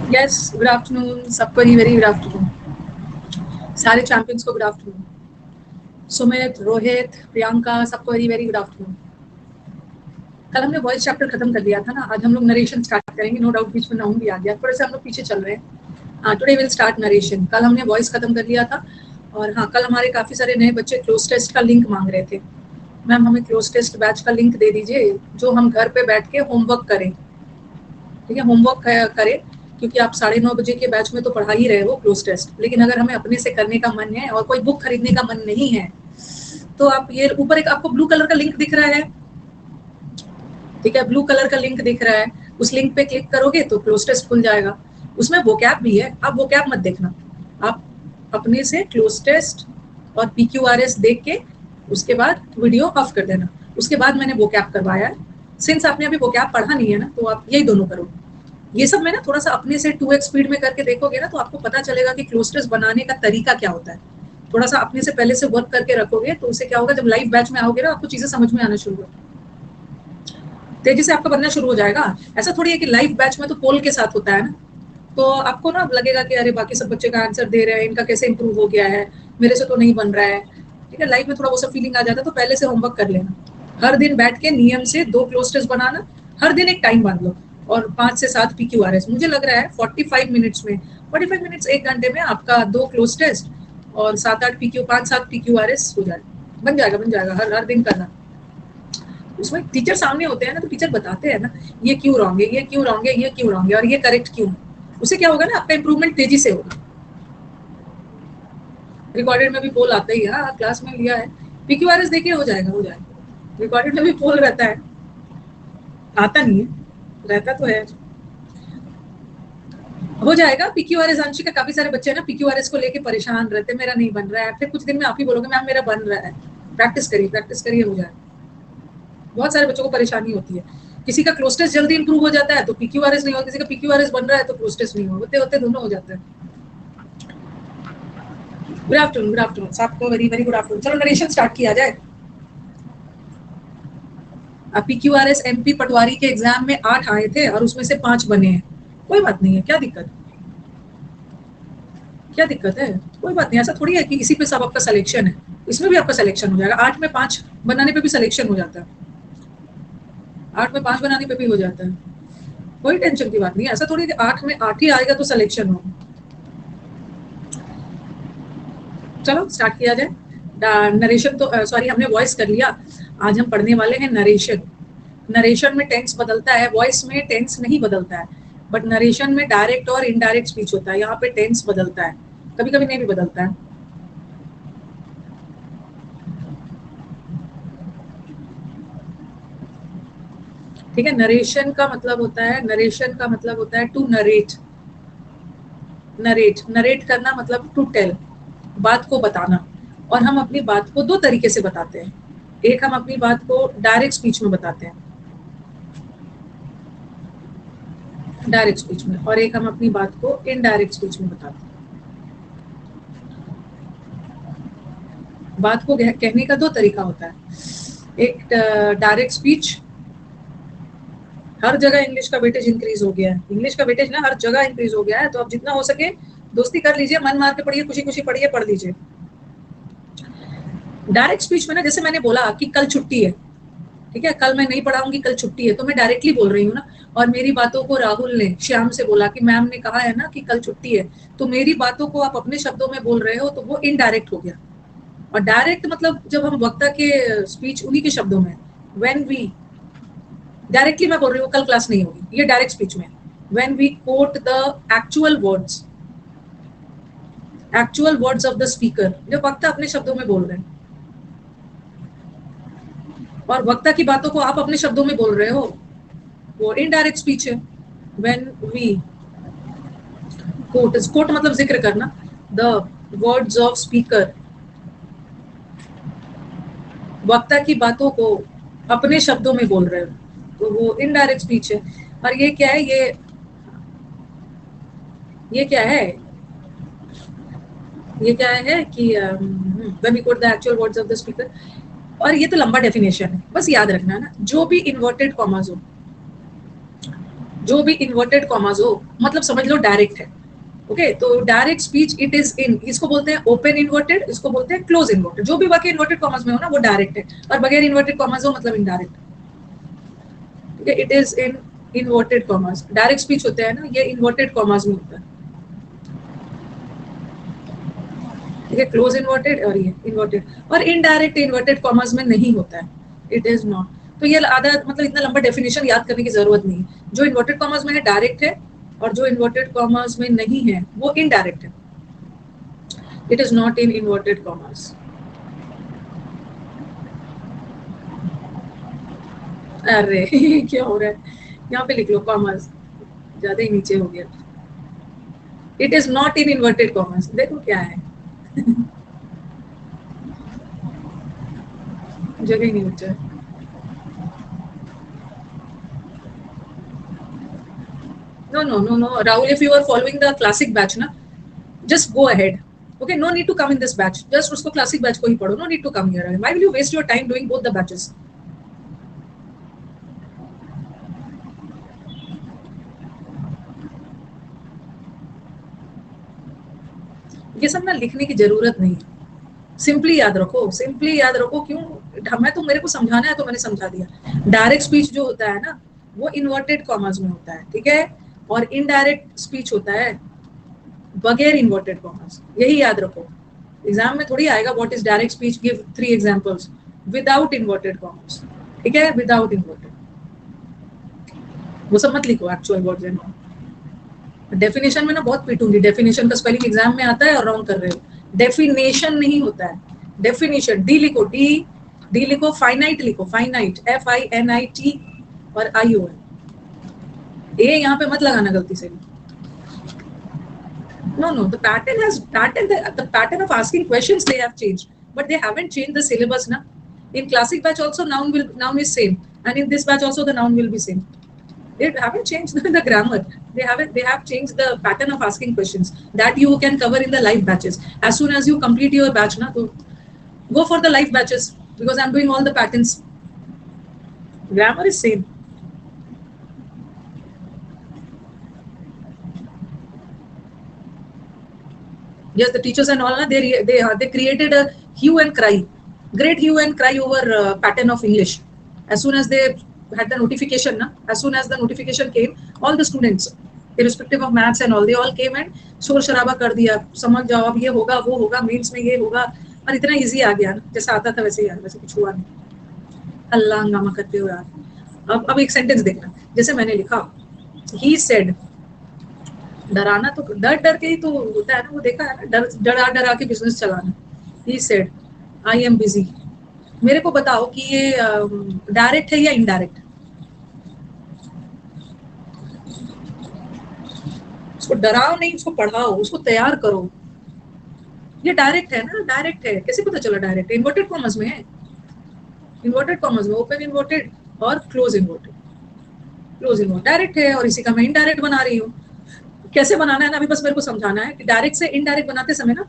Yes, good afternoon सबको, very good afternoon सारे champions को, गुड आफ्टरनून सुमित, रोहित, प्रियंका, सबको वेरी गुड आफ्टरनून। कल हमने वॉइस चैप्टर खत्म कर दिया था ना, आज हम लोग नरेशन स्टार्ट करेंगे। नो डाउट बीच में नाउन भी आ गया, थोड़े से हम लोग पीछे चल रहे हैं। हाँ, टुडे विल स्टार्ट नरेशन। कल हमने वॉइस खत्म कर लिया था और हाँ, कल हमारे काफ़ी सारे नए बच्चे क्लोज टेस्ट का लिंक मांग रहे थे। मैम हमें क्लोज टेस्ट बैच का लिंक दे दीजिए जो हम घर पे बैठ के होमवर्क करें। ठीक है, होमवर्क करें, क्योंकि आप 9:30 बजे के बैच में तो पढ़ा ही रहे हो क्लोज टेस्ट, लेकिन अगर हमें अपने से करने का मन है और कोई बुक खरीदने का मन नहीं है तो आप ये ऊपर एक आपको ब्लू कलर का लिंक दिख रहा है, ठीक है, ब्लू कलर का लिंक दिख रहा है, उस लिंक पे क्लिक करोगे तो क्लोज टेस्ट खुल जाएगा। उसमें वोकैब भी है, आप वोकैब मत देखना, आप अपने से क्लोज टेस्ट और PQRS देख के उसके बाद वीडियो ऑफ कर देना। उसके बाद मैंने वोकैब करवाया है। सिंस आपने अभी वोकैब पढ़ा नहीं है ना, तो आप यही दोनों करो। ये सब मैं ना थोड़ा सा अपने से 2x स्पीड में करके देखोगे ना, तो आपको पता चलेगा कि क्लोज टेस्ट बनाने का तरीका क्या होता है। थोड़ा सा अपने से पहले से वर्क करके रखोगे तो उससे क्या होगा, जब लाइव बैच में आओगे ना, आपको चीजें समझ में आना शुरू होगी, तेजी से आपका बनना शुरू हो जाएगा। ऐसा थोड़ी है कि लाइव बैच में तो पोल के साथ होता है ना, तो आपको ना लगेगा कि अरे बाकी सब बच्चे का आंसर दे रहे हैं, इनका कैसे इंप्रूव हो गया है, मेरे से तो नहीं बन रहा है। ठीक है, लाइव में थोड़ा वो सब फीलिंग आ जाता है, तो पहले से होमवर्क कर लेना। हर दिन बैठ के नियम से 2 क्लोज टेस्ट बनाना, हर दिन एक टाइम बांध लो और 5 से 7 PQRS। मुझे लग रहा है 45 मिनट्स में, 45 मिनट्स 1 घंटे में आपका 2 क्लोज टेस्ट और 7-8 PQ, 5-7 PQRS हो जाएगा। बन जाएगा, बन जाएगा, हर दिन करना। उसमें टीचर सामने होते हैं ना, तो टीचर बताते हैं ना, ये क्यों रॉन्ग है, ये क्यों रॉन्ग है, ये क्यों रॉन्ग है और ये करेक्ट क्यों है। उससे क्या होगा ना, आपका इंप्रूवमेंट तेजी से होगा। रिकॉर्डेड में भी पोल आता ही है, हाँ, क्लास में लिया है। PQRS देखिए, हो जाएगा, हो जाएगा। रिकॉर्डेड में भी पोल रहता है, आता नहीं है, रहता तो है, हो जाएगा। PQRS अंशिका, काफी सारे बच्चे हैं ना PQRS को लेके परेशान रहते, मेरा नहीं बन रहा है, फिर कुछ दिन में आप ही बोलोगे मैम मेरा बन रहा है। प्रैक्टिस करिए, प्रैक्टिस करिए, हो जाएगा। बहुत सारे बच्चों को परेशानी होती है, किसी का क्लोज टेस्ट जल्दी इंप्रूव हो जाता है तो PQRS नहीं होगा, किसी का PQRS बन रहा है तो क्लोज टेस्ट नहीं होगा, होते होते दोनों हो जाते हैं। गुड आफ्टरनून, गुड आफ्टरनून सबको, वेरी वेरी गुड आफ्टरनून। चलो नरेशन स्टार्ट किया जाए। PQRS MP पटवारी के एग्जाम में 8 आए थे और उसमें से 5 बने हैं। कोई बात नहीं है, क्या दिक्कत, क्या दिक्कत है, कोई बात नहीं। ऐसा थोड़ी है कि इसी पे सब आपका सिलेक्शन है, इसमें भी आपका सिलेक्शन हो जाएगा। 8 में 5 बनाने पे भी सिलेक्शन हो जाता है, 8 में 5 बनाने पे भी हो जाता है, कोई टेंशन की बात नहीं है। ऐसा थोड़ी कि 8 में 8 ही आएगा तो सिलेक्शन होगा। चलो स्टार्ट किया जाए। नरेशन तो सॉरी, हमने वॉइस कर लिया, आज हम पढ़ने वाले हैं नरेशन। नरेशन में टेंस बदलता है, वॉइस में टेंस नहीं बदलता है, बट नरेशन में डायरेक्ट और इनडायरेक्ट स्पीच होता है, यहाँ पे टेंस बदलता है, कभी कभी नहीं भी बदलता है। ठीक है, नरेशन का मतलब होता है, नरेशन का मतलब होता है टू नरेट। नरेट, नरेट करना मतलब टू टेल, बात को बताना। और हम अपनी बात को 2 तरीके से बताते हैं, एक हम अपनी बात को डायरेक्ट स्पीच में बताते हैं, डायरेक्ट स्पीच में, और एक हम अपनी बात को इनडायरेक्ट स्पीच में बताते हैं। बात को कहने का 2 तरीका होता है, एक डायरेक्ट स्पीच। हर जगह इंग्लिश का वेटेज इंक्रीज हो गया है, इंग्लिश का वेटेज ना हर जगह इंक्रीज हो गया है, तो आप जितना हो सके दोस्ती कर लीजिए, मन मार के पढ़िए, खुशी खुशी पढ़िए, पढ़ लीजिए। डायरेक्ट स्पीच में ना, जैसे मैंने बोला कि कल छुट्टी है, ठीक है, कल मैं नहीं पढ़ाऊंगी, कल छुट्टी है, तो मैं डायरेक्टली बोल रही हूँ ना। और मेरी बातों को राहुल ने श्याम से बोला कि मैम ने कहा है ना कि कल छुट्टी है, तो मेरी बातों को आप अपने शब्दों में बोल रहे हो, तो वो इनडायरेक्ट हो गया। और डायरेक्ट मतलब जब हम वक्ता के स्पीच उन्हीं के शब्दों में, व्हेन वी, डायरेक्टली मैं बोल रही हूँ कल क्लास नहीं होगी, ये डायरेक्ट स्पीच में। When we quote the actual words, actual words of the speaker, जब वक्ता अपने शब्दों में बोल रहे हैं और वक्ता की बातों को आप अपने शब्दों में बोल रहे हो, वो इनडायरेक्ट स्पीच है। व्हेन वी कोट, कोट मतलब जिक्र करना, द वर्ड्स ऑफ स्पीकर, वक्ता की बातों को अपने शब्दों में बोल रहे हो, तो वो इनडायरेक्ट स्पीच है। और ये क्या है, ये क्या है, ये क्या है कि when we quote the actual words of the speaker. और ये तो लंबा डेफिनेशन है, बस याद रखना ना, जो भी इन्वर्टेड कॉमास हो, जो भी इन्वर्टेड कॉमास हो, मतलब समझ लो डायरेक्ट है। ओके, तो direct speech it is in, इसको बोलते हैं ओपन इन्वर्टेड, इसको बोलते हैं क्लोज इन्वर्टेड। जो भी वाक्य इन्वर्टेड कॉमास में हो ना वो डायरेक्ट है, और बगैर इन्वर्टेड कॉमास हो मतलब इनडायरेक्ट। ठीक है, it is in inverted commas. Direct speech होता है ना, ये इन्वर्टेड कॉमास में होता है। ठीक है, क्लोज इन्वर्टेड और ये इन्वर्टेड, और इनडायरेक्ट इन्वर्टेड कॉमास में नहीं होता है, इट इज नॉट। तो ये आधा, मतलब इतना लंबा डेफिनेशन याद करने की जरूरत नहीं है। जो इन्वर्टेड कॉमास में है डायरेक्ट है, और जो इन्वर्टेड कॉमास में नहीं है वो इनडायरेक्ट है। It is not in inverted commas. अरे क्या हो रहा है, यहाँ पे लिख लो कॉमास, ज्यादा ही नीचे हो गया। It is not in inverted commas, देखो क्या है जगह ही नहीं बचा है। No, Rahul, if you are following the classic batch na, just go ahead. Okay, no need to come in this batch, just usko classic batch ko hi padho, no need to come here. Why will you waste your time doing both the batches? ये सब ना लिखने की जरूरत नहीं है, simply याद रखो, सिंपली याद रखो। क्यों, मैं तो, मेरे को समझाना है तो मैंने समझा दिया। डायरेक्ट स्पीच जो होता है ना वो इन्वर्टेड कॉमास में होता है, ठीक है, और इनडायरेक्ट स्पीच होता है बगैर इन्वर्टेड कॉमास, यही याद रखो। एग्जाम में थोड़ी आएगा what is direct speech, give 3 examples without inverted commas. ठीक है, विदाउट इन्वर्टेड, वो सब मत लिखो एक्चुअल वर्ड्स एंड डेफिनेशन में ना बहुत पीटूंगी। डेफिनेशन का स्पेलिंग एग्जाम में आता है और रॉन्ग कर रहे हो। डेफिनेशन नहीं होता है, डेफिनेशन। डी लिखो, डी, डी लिखो, फाइनाइट लिखो, फाइनाइट, FINIT और ION। ये यहाँ पे मत लगाना गलती से भी। No, the pattern of asking questions they have changed, but they haven't changed the syllabus na. In classic batch also noun is same, and in this batch also the noun will be same. They haven't changed the grammar. They have changed the pattern of asking questions that you can cover in the live batches. As soon as you complete your batch na, to go for the live batches, because I'm doing all the patterns. Grammar is same. Yes, the teachers and all, they created a hue and cry, great hue and cry over pattern of English. As soon as they had the notification na, as soon as the notification came, all the students, irrespective of maths and all, they all came and शोर शराबा कर दिया, समझ जाओ अब ये होगा वो होगा, मेंस में ये होगा। और इतना इजी आ गया ना, जैसा आता था वैसे ही आ, वैसे कुछ हुआ नहीं। हल्ला हंगामा करते हो यार। अब एक सेंटेंस देखना, जैसे मैंने लिखा, ही सेड, डराना तो डर डर के ही तो होता है ना, वो देखा है ना, डरा डरा के बिजनेस चलाना। ही सेड आई एम बिजी। मेरे को बताओ कि ये डायरेक्ट है या इनडायरेक्ट। उसको डराओ नहीं, उसको पढ़ाओ, उसको तैयार करो। ये डायरेक्ट है ना, डायरेक्ट है, कैसे पता चला डायरेक्ट? इन्वर्टेड कॉमर्स में है, इन्वर्टेड कॉमर्स में, ओपन इन्वर्टेड और close inverted. Close inverted direct है, और इसी का मैं इनडायरेक्ट बना रही हूँ। कैसे बनाना है ना, अभी बस मेरे को समझाना है कि डायरेक्ट से इनडायरेक्ट बनाते समय ना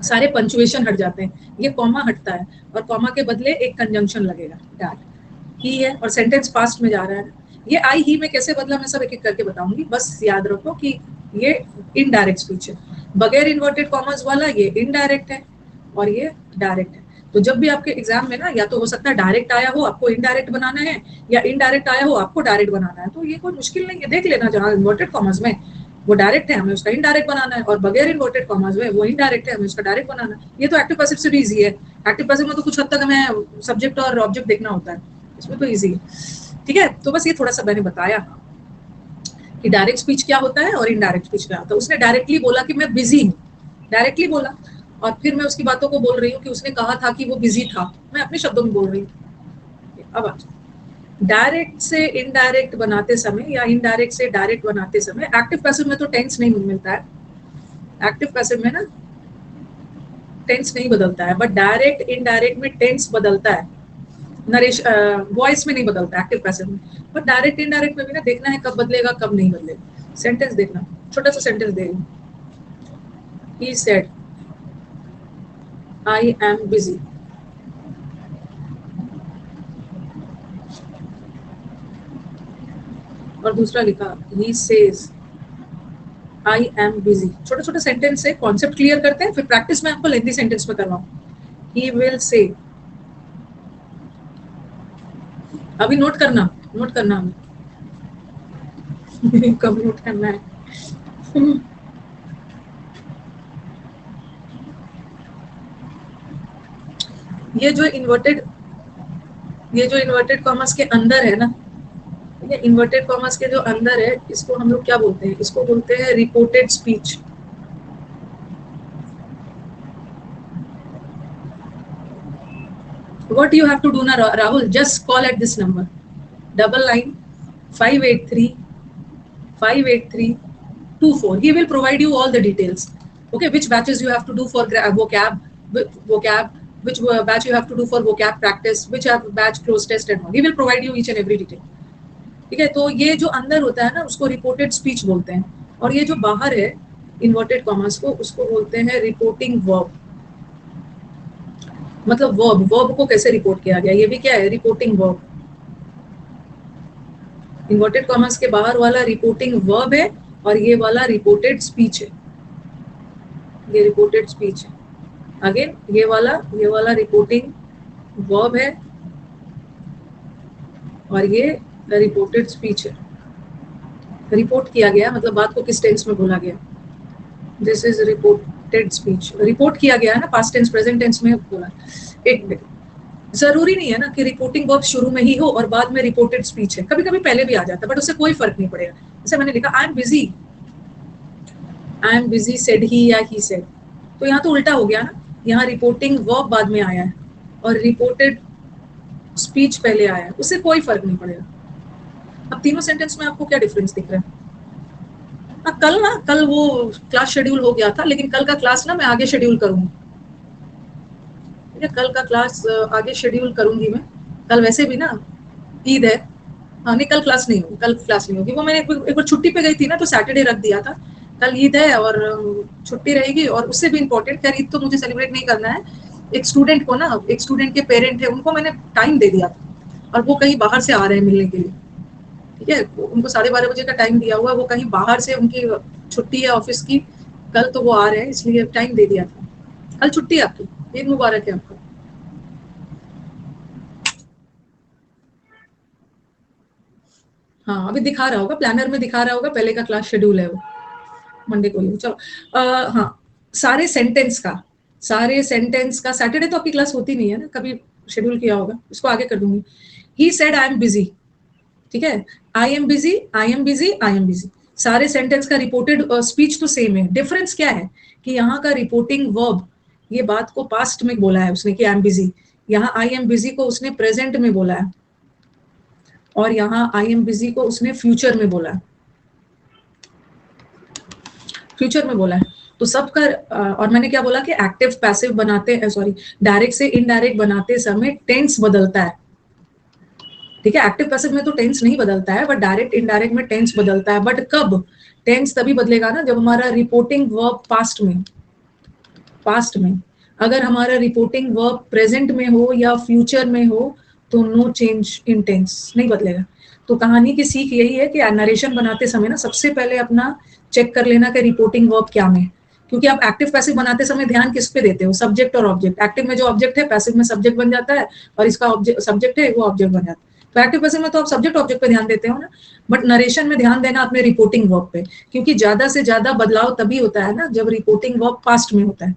सारे पंचुएशन हट जाते हैं, ये कॉमा हटता है, और कॉमा के बदले एक कंजंक्शन लगेगा, डैट ही है, और सेंटेंस फास्ट में जा रहा है। ये आई ही में कैसे बदला मैं सब एक एक करके बताऊंगी, बस याद रखो कि ये इनडायरेक्ट स्पीच है। बगैर इन्वर्टेड कॉमर्स वाला ये इनडायरेक्ट है, और ये डायरेक्ट है। तो जब भी आपके एग्जाम में ना, या तो हो सकता है डायरेक्ट आया हो आपको इनडायरेक्ट बनाना है, या इनडायरेक्ट आया हो आपको डायरेक्ट बनाना है, तो ये कोई मुश्किल नहीं है, देख लेना। जहाँ इन्वर्टेड कॉमर्स में वो डायरेक्ट है, हमें उसका इनडायरेक्ट बनाना है, और बगैर इन्वर्टेड कॉमर्स में वो इनडायरेक्ट है, हमें उसका डायरेक्ट बनाना है। ये तो एक्टिव पैसिव से भी इजी है। एक्टिव पैसिव में तो कुछ हद तक हमें सब्जेक्ट और ऑब्जेक्ट देखना होता है, इसमें तो इजी है। ठीक है, तो बस ये थोड़ा सा मैंने बताया कि डायरेक्ट स्पीच क्या होता है और इनडायरेक्ट स्पीच क्या होता है। उसने डायरेक्टली बोला कि मैं बिजी हूँ, डायरेक्टली बोला, और फिर मैं उसकी बातों को बोल रही हूँ कि उसने कहा था कि वो बिजी था, मैं अपने शब्दों में बोल रही हूँ। अब डायरेक्ट से इनडायरेक्ट बनाते समय या इनडायरेक्ट से डायरेक्ट बनाते समय एक्टिव पैसिव में तो टेंस नहीं मिलता है, एक्टिव पैसिव में ना टेंस नहीं बदलता है, बट डायरेक्ट इनडायरेक्ट में टेंस बदलता है, नरेश वॉइस में नहीं बदलता एक्टिव पैसिव में। बट डायरेक्ट इनडायरेक्ट में भी ना देखना है कब बदलेगा कब नहीं बदलेगा। सेंटेंस देखना, छोटा सा सेंटेंस दे रही हूँ, ही सेड आई एम बिजी। और दूसरा लिखा he says I am busy. छोटे छोटे सेंटेंस से कॉन्सेप्ट क्लियर करते हैं, फिर प्रैक्टिस में आपको लेंथी सेंटेंस में करवाऊं। ही विल से, अभी नोट करना कब नोट करना है। ये जो इन्वर्टेड कॉमर्स के अंदर है ना, ये इन्वर्टेड कॉमर्स के जो अंदर है, इसको हम लोग क्या बोलते हैं? इसको बोलते हैं reported speech. What you have to do na Rahul, just call at this number, 99-583-583-24. He will provide you all the details. Okay, which batches you have to do for vocab, which batch you have to do for vocab practice, which batch close test and all. He will provide you each and every detail. ठीक है, तो ये जो अंदर होता है ना, उसको रिपोर्टेड स्पीच बोलते हैं, और ये जो बाहर है इन्वर्टेड कॉमर्स को, उसको बोलते हैं रिपोर्टिंग वर्ब। मतलब वर्ब को कैसे रिपोर्ट किया गया, ये भी क्या है? Reporting verb. इन्वर्टेड कॉमर्स के बाहर वाला रिपोर्टिंग वर्ब है, और ये वाला रिपोर्टेड स्पीच है। ये रिपोर्टेड स्पीच है। अगेन ये वाला रिपोर्टिंग वर्ब है, और ये रिपोर्टेड स्पीच है। रिपोर्ट किया गया मतलब बात को किस टेंस में बोला गया। This is reported speech. Report किया गया है ना, पास्ट टेंस प्रेजेंट टेंस में बोला। एक मिनट, जरूरी नहीं है ना कि रिपोर्टिंग वर्ब शुरू में ही हो और बाद में रिपोर्टेड स्पीच है, कभी कभी पहले भी आ जाता है, बट उससे कोई फर्क नहीं पड़ेगा। जैसे मैंने लिखा आई एम बिजी सेड ही या ही सेड, तो यहाँ तो उल्टा हो गया ना, यहाँ रिपोर्टिंग वर्ब बाद में आया है और रिपोर्टेड स्पीच पहले आया है, उससे कोई फर्क नहीं पड़ेगा। अब तीनों सेंटेंस में आपको क्या डिफरेंस दिख रहा है? कल वो क्लास शेड्यूल हो गया था, लेकिन कल का क्लास ना मैं आगे शेड्यूल करूंगी। कल का क्लास आगे शेड्यूल करूंगी मैं। कल वैसे भी ना ईद है। हाँ नहीं, कल क्लास नहीं होगी। वो मैंने एक बार छुट्टी पे गई थी ना, तो सैटरडे रख दिया था। कल ईद है और छुट्टी रहेगी, और उससे भी इम्पोर्टेंट, खैर ईद तो मुझे सेलिब्रेट नहीं करना है। एक स्टूडेंट के पेरेंट है, उनको मैंने टाइम दे दिया था, और वो कहीं बाहर से आ रहे हैं मिलने के लिए। ठीक है, उनको 12:30 बजे का टाइम दिया हुआ है, वो कहीं बाहर से, उनकी छुट्टी है ऑफिस की, कल तो वो आ रहे हैं, इसलिए टाइम दे दिया था। कल छुट्टी है आपकी, ईद मुबारक है आपको। हाँ अभी दिखा रहा होगा, प्लानर में दिखा रहा होगा, पहले का क्लास शेड्यूल है वो, मंडे को ही। चलो हाँ, सारे सेंटेंस का सैटरडे तो आपकी क्लास होती नहीं है ना, कभी शेड्यूल किया होगा, इसको आगे कर दूंगी। ही सेड आई एम बिजी, ठीक है, आई एम बिजी। सारे सेंटेंस का रिपोर्टेड स्पीच तो सेम है। डिफरेंस क्या है कि यहाँ का रिपोर्टिंग वर्ब, ये बात को पास्ट में बोला है उसने कि आई एम बिजी, यहाँ आई एम बिजी को उसने प्रेजेंट में बोला है, और यहाँ आई एम बिजी को उसने फ्यूचर में बोला है। तो सबका और मैंने क्या बोला कि एक्टिव पैसिव बनाते, डायरेक्ट से इनडायरेक्ट बनाते समय टेंस बदलता है। ठीक है, एक्टिव पैसिव में तो टेंस नहीं बदलता है, बट डायरेक्ट इनडायरेक्ट में टेंस बदलता है। बट कब टेंस तभी बदलेगा ना, जब हमारा रिपोर्टिंग वर्ब पास्ट में। अगर हमारा रिपोर्टिंग वर्ब प्रेजेंट में हो या फ्यूचर में हो, तो नो चेंज इन टेंस, नहीं बदलेगा। तो कहानी की सीख यही है कि नरेशन बनाते समय ना सबसे पहले अपना चेक कर लेना कि रिपोर्टिंग वर्ब क्या में, क्योंकि आप एक्टिव पैसिव बनाते समय ध्यान किस पे देते हो? सब्जेक्ट और ऑब्जेक्ट। एक्टिव में जो ऑब्जेक्ट है, पैसिव में सब्जेक्ट बन जाता है, और इसका सब्जेक्ट है, वो ऑब्जेक्ट बन जाता है। तो एक्टिव पैसिव में तो आप सब्जेक्ट ऑब्जेक्ट पे ध्यान देते हो ना, बट नरेशन में ध्यान देना अपने रिपोर्टिंग वर्ब पे, क्योंकि ज्यादा से ज्यादा बदलाव तभी होता है ना जब रिपोर्टिंग वर्ब पास्ट में होता है।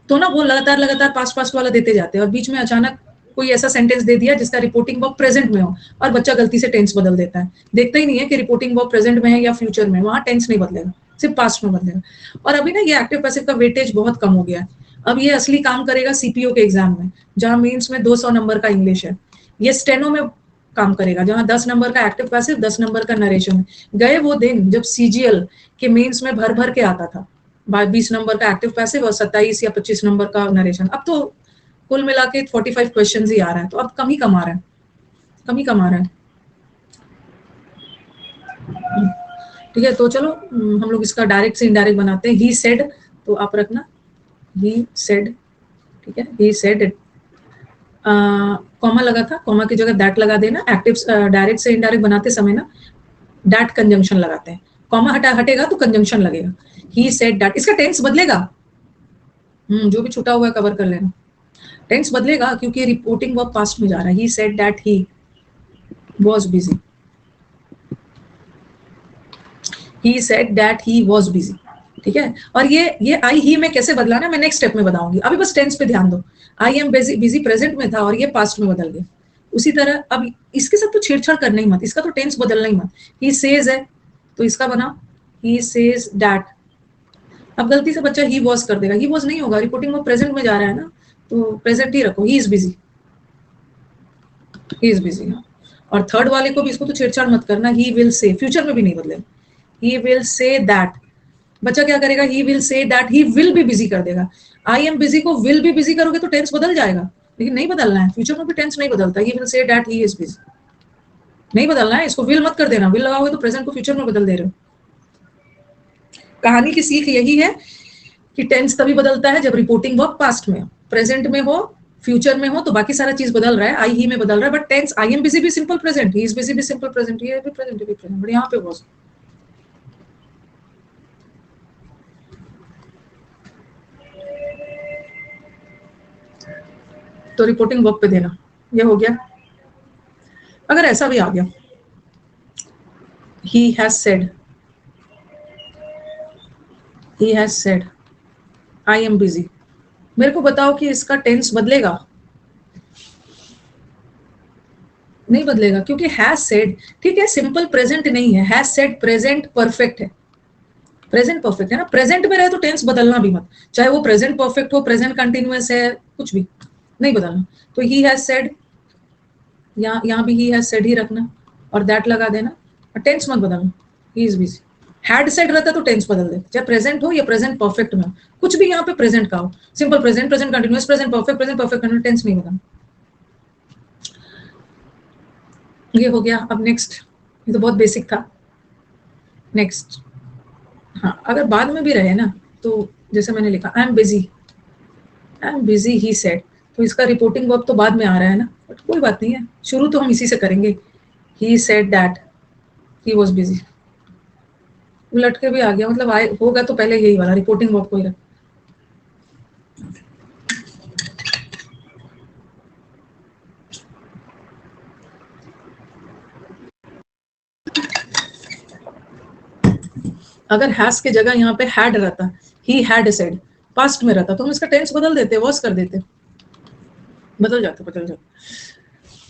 तो ना वो लगातार पास्ट वाला देते जाते हैं, और बीच में अचानक कोई ऐसा सेंटेंस दे दिया जिसका रिपोर्टिंग वर्ब प्रेजेंट में हो, और बच्चा गलती से टेंस बदल देता है, देखता ही नहीं है कि रिपोर्टिंग वर्ब प्रेजेंट में है या फ्यूचर में, वहां टेंस नहीं बदलेगा, सिर्फ पास्ट में बदलेगा। और अभी ना ये एक्टिव पैसिव का वेटेज बहुत कम हो गया है। अब ये असली काम करेगा सीपीओ के एग्जाम में, जहां मेंस में 200 नंबर का इंग्लिश है। ये स्टेनो में काम करेगा, जहां 10 नंबर का एक्टिव पैसिव, 10 नंबर का नरेशन। गए वो दिन जब सीजीएल के मेंस में भर भर के आता था 20 नंबर का एक्टिव पैसिव और 27 या 25 नंबर का नरेशन। अब तो कुल मिला के 45 क्वेश्चन ही आ रहा है, तो अब कम ही कम आ रहा है। ठीक है, तो चलो हम लोग इसका डायरेक्ट से इनडायरेक्ट बनाते हैं। ही सेड, तो आप रखना ही सेड, ठीक है, ही सेड। कॉमा लगा था, कॉमा की जगह दैट लगा देना। एक्टिव डायरेक्ट से इनडायरेक्ट बनाते समय ना दैट कंजंक्शन लगाते हैं, कॉमा हटेगा तो कंजंक्शन लगेगा। ही सेड दैट, इसका टेंस बदलेगा, जो भी छूटा हुआ है कवर कर लेना। टेंस बदलेगा क्योंकि रिपोर्टिंग वर्ब पास्ट में जा रहा है। He said that he was busy, he said that he was busy, ठीक है। और ये आई ही में कैसे बदला ना, मैं नेक्स्ट स्टेप में बताऊंगी, अभी बस टेंस पे ध्यान दो। आई एम बिजी, बिजी प्रेजेंट में था और ये पास्ट में बदल गया। उसी तरह अब इसके साथ तो छेड़छाड़ करना ही मत, इसका तो टेंस बदलना ही मत। ही सेज है तो इसका बना ही सेज दैट। अब गलती से बच्चा ही वॉज कर देगा, ही वॉज नहीं होगा, रिपोर्टिंग वो प्रेजेंट में जा रहा है ना, तो प्रेजेंट ही रखो, ही is busy, he is busy. और थर्ड वाले को भी, इसको तो छेड़छाड़ मत करना, ही विल से, फ्यूचर में भी नहीं बदलेगा, ही विल से दैट। बच्चा क्या करेगा, he will say that he will be busy कर देगा। आई एम बिजी को विल बी बिजी करोगे तो टेंस बदल जाएगा, लेकिन नहीं बदलना है, फ्यूचर में भी टेंस नहीं बदलता। He will say that he is busy नहीं बदलना है, इसको विल मत कर देना, विल लगाओगे तो प्रेजेंट को फ्यूचर में बदल दे रहे हो। कहानी की सीख यही है कि टेंस तभी बदलता है जब रिपोर्टिंग वर्ब पास्ट में हो, प्रेजेंट में हो, फ्यूचर में हो तो बाकी सारा चीज बदल रहा है, आई ही में बदल रहा है, but tense I am busy भी simple present, he is busy भी सिंपल प्रेजेंट, ये भी प्रेजेंट भी प्रेजेंट, बट यहाँ पे वॉज। तो रिपोर्टिंग वर्ब पे देना, ये हो गया। अगर ऐसा भी आ गया, he has said, he has said I am busy, मेरे को बताओ कि इसका टेंस बदलेगा? नहीं बदलेगा, क्योंकि हैज सेड, ठीक है, सिंपल प्रेजेंट नहीं है, हैज सेड प्रेजेंट परफेक्ट है, प्रेजेंट परफेक्ट है ना, प्रेजेंट में रहे तो टेंस बदलना भी मत, चाहे वो प्रेजेंट परफेक्ट हो, प्रेजेंट कंटिन्यूअस है, कुछ भी नहीं बदलना। तो ही हैज सेड, यहाँ भी ही हैज सेड ही रखना और दैट लगा देना, और टेंस मत बदलना, ही इज बिजी। हैड सेड रहता तो टेंस बदल दे, चाहे प्रेजेंट हो या प्रेजेंट परफेक्ट में हो, कुछ भी यहाँ पे प्रेजेंट का हो, simple present, present continuous, present perfect, tense नहीं बदलना। ये हो गया। अब नेक्स्ट, ये तो बहुत बेसिक था। नेक्स्ट, हाँ, अगर बाद में भी रहे ना, तो जैसे मैंने लिखा आई एम बिजी ही सेड, तो इसका रिपोर्टिंग वर्ब तो बाद में आ रहा है ना, बट कोई बात नहीं है, शुरू तो हम इसी से करेंगे। ही said that he was busy, उलट के भी आ गया, मतलब आए होगा तो पहले यही वाला रिपोर्टिंग वर्ब को ही रख। अगर हैज के जगह यहाँ पे हैड रहता, ही हैड सेड, पास्ट में रहता, तो हम इसका टेंस बदल देते, वॉज कर देते, बदल जाते।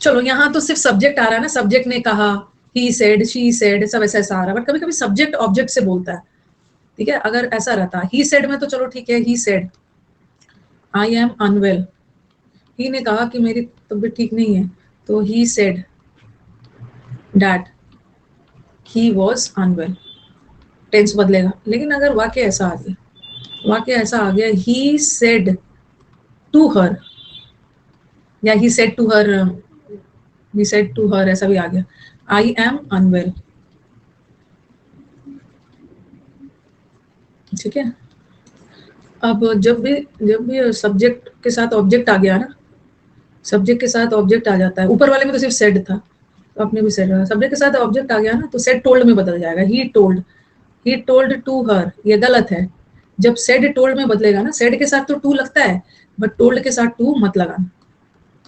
चलो, यहाँ तो सिर्फ सब्जेक्ट आ रहा है ना, सब्जेक्ट ने कहा, ही सेड, शी सेड, सब ऐसा ऐसा आ रहा है, बट कभी कभी सब्जेक्ट ऑब्जेक्ट से बोलता है, ठीक है। अगर ऐसा रहता ही सेड में तो चलो ठीक है, he said I am unwell, he ने कहा कि मेरी तबीयत ठीक नहीं है, तो he said that he was unwell, tense बदलेगा। लेकिन अगर वाक्य ऐसा आ गया, ही सेड टू हर, या ही सेड टू हर, ऐसा भी आ गया, आई एम अनवेल, ठीक है। अब जब भी सब्जेक्ट के साथ ऑब्जेक्ट आ गया ना, सब्जेक्ट के साथ ऑब्जेक्ट आ जाता है, ऊपर वाले में तो सिर्फ सेड था, तो अपने भी सेड रहा, सब्जेक्ट के साथ ऑब्जेक्ट आ गया ना, तो सेड टोल्ड में बदल जाएगा, ही टोल्ड टू हर, ये गलत है। जब सेड टोल्ड में बदलेगा ना, सेड के साथ तो टू लगता है, बट टोल्ड के साथ टू मत लगाना।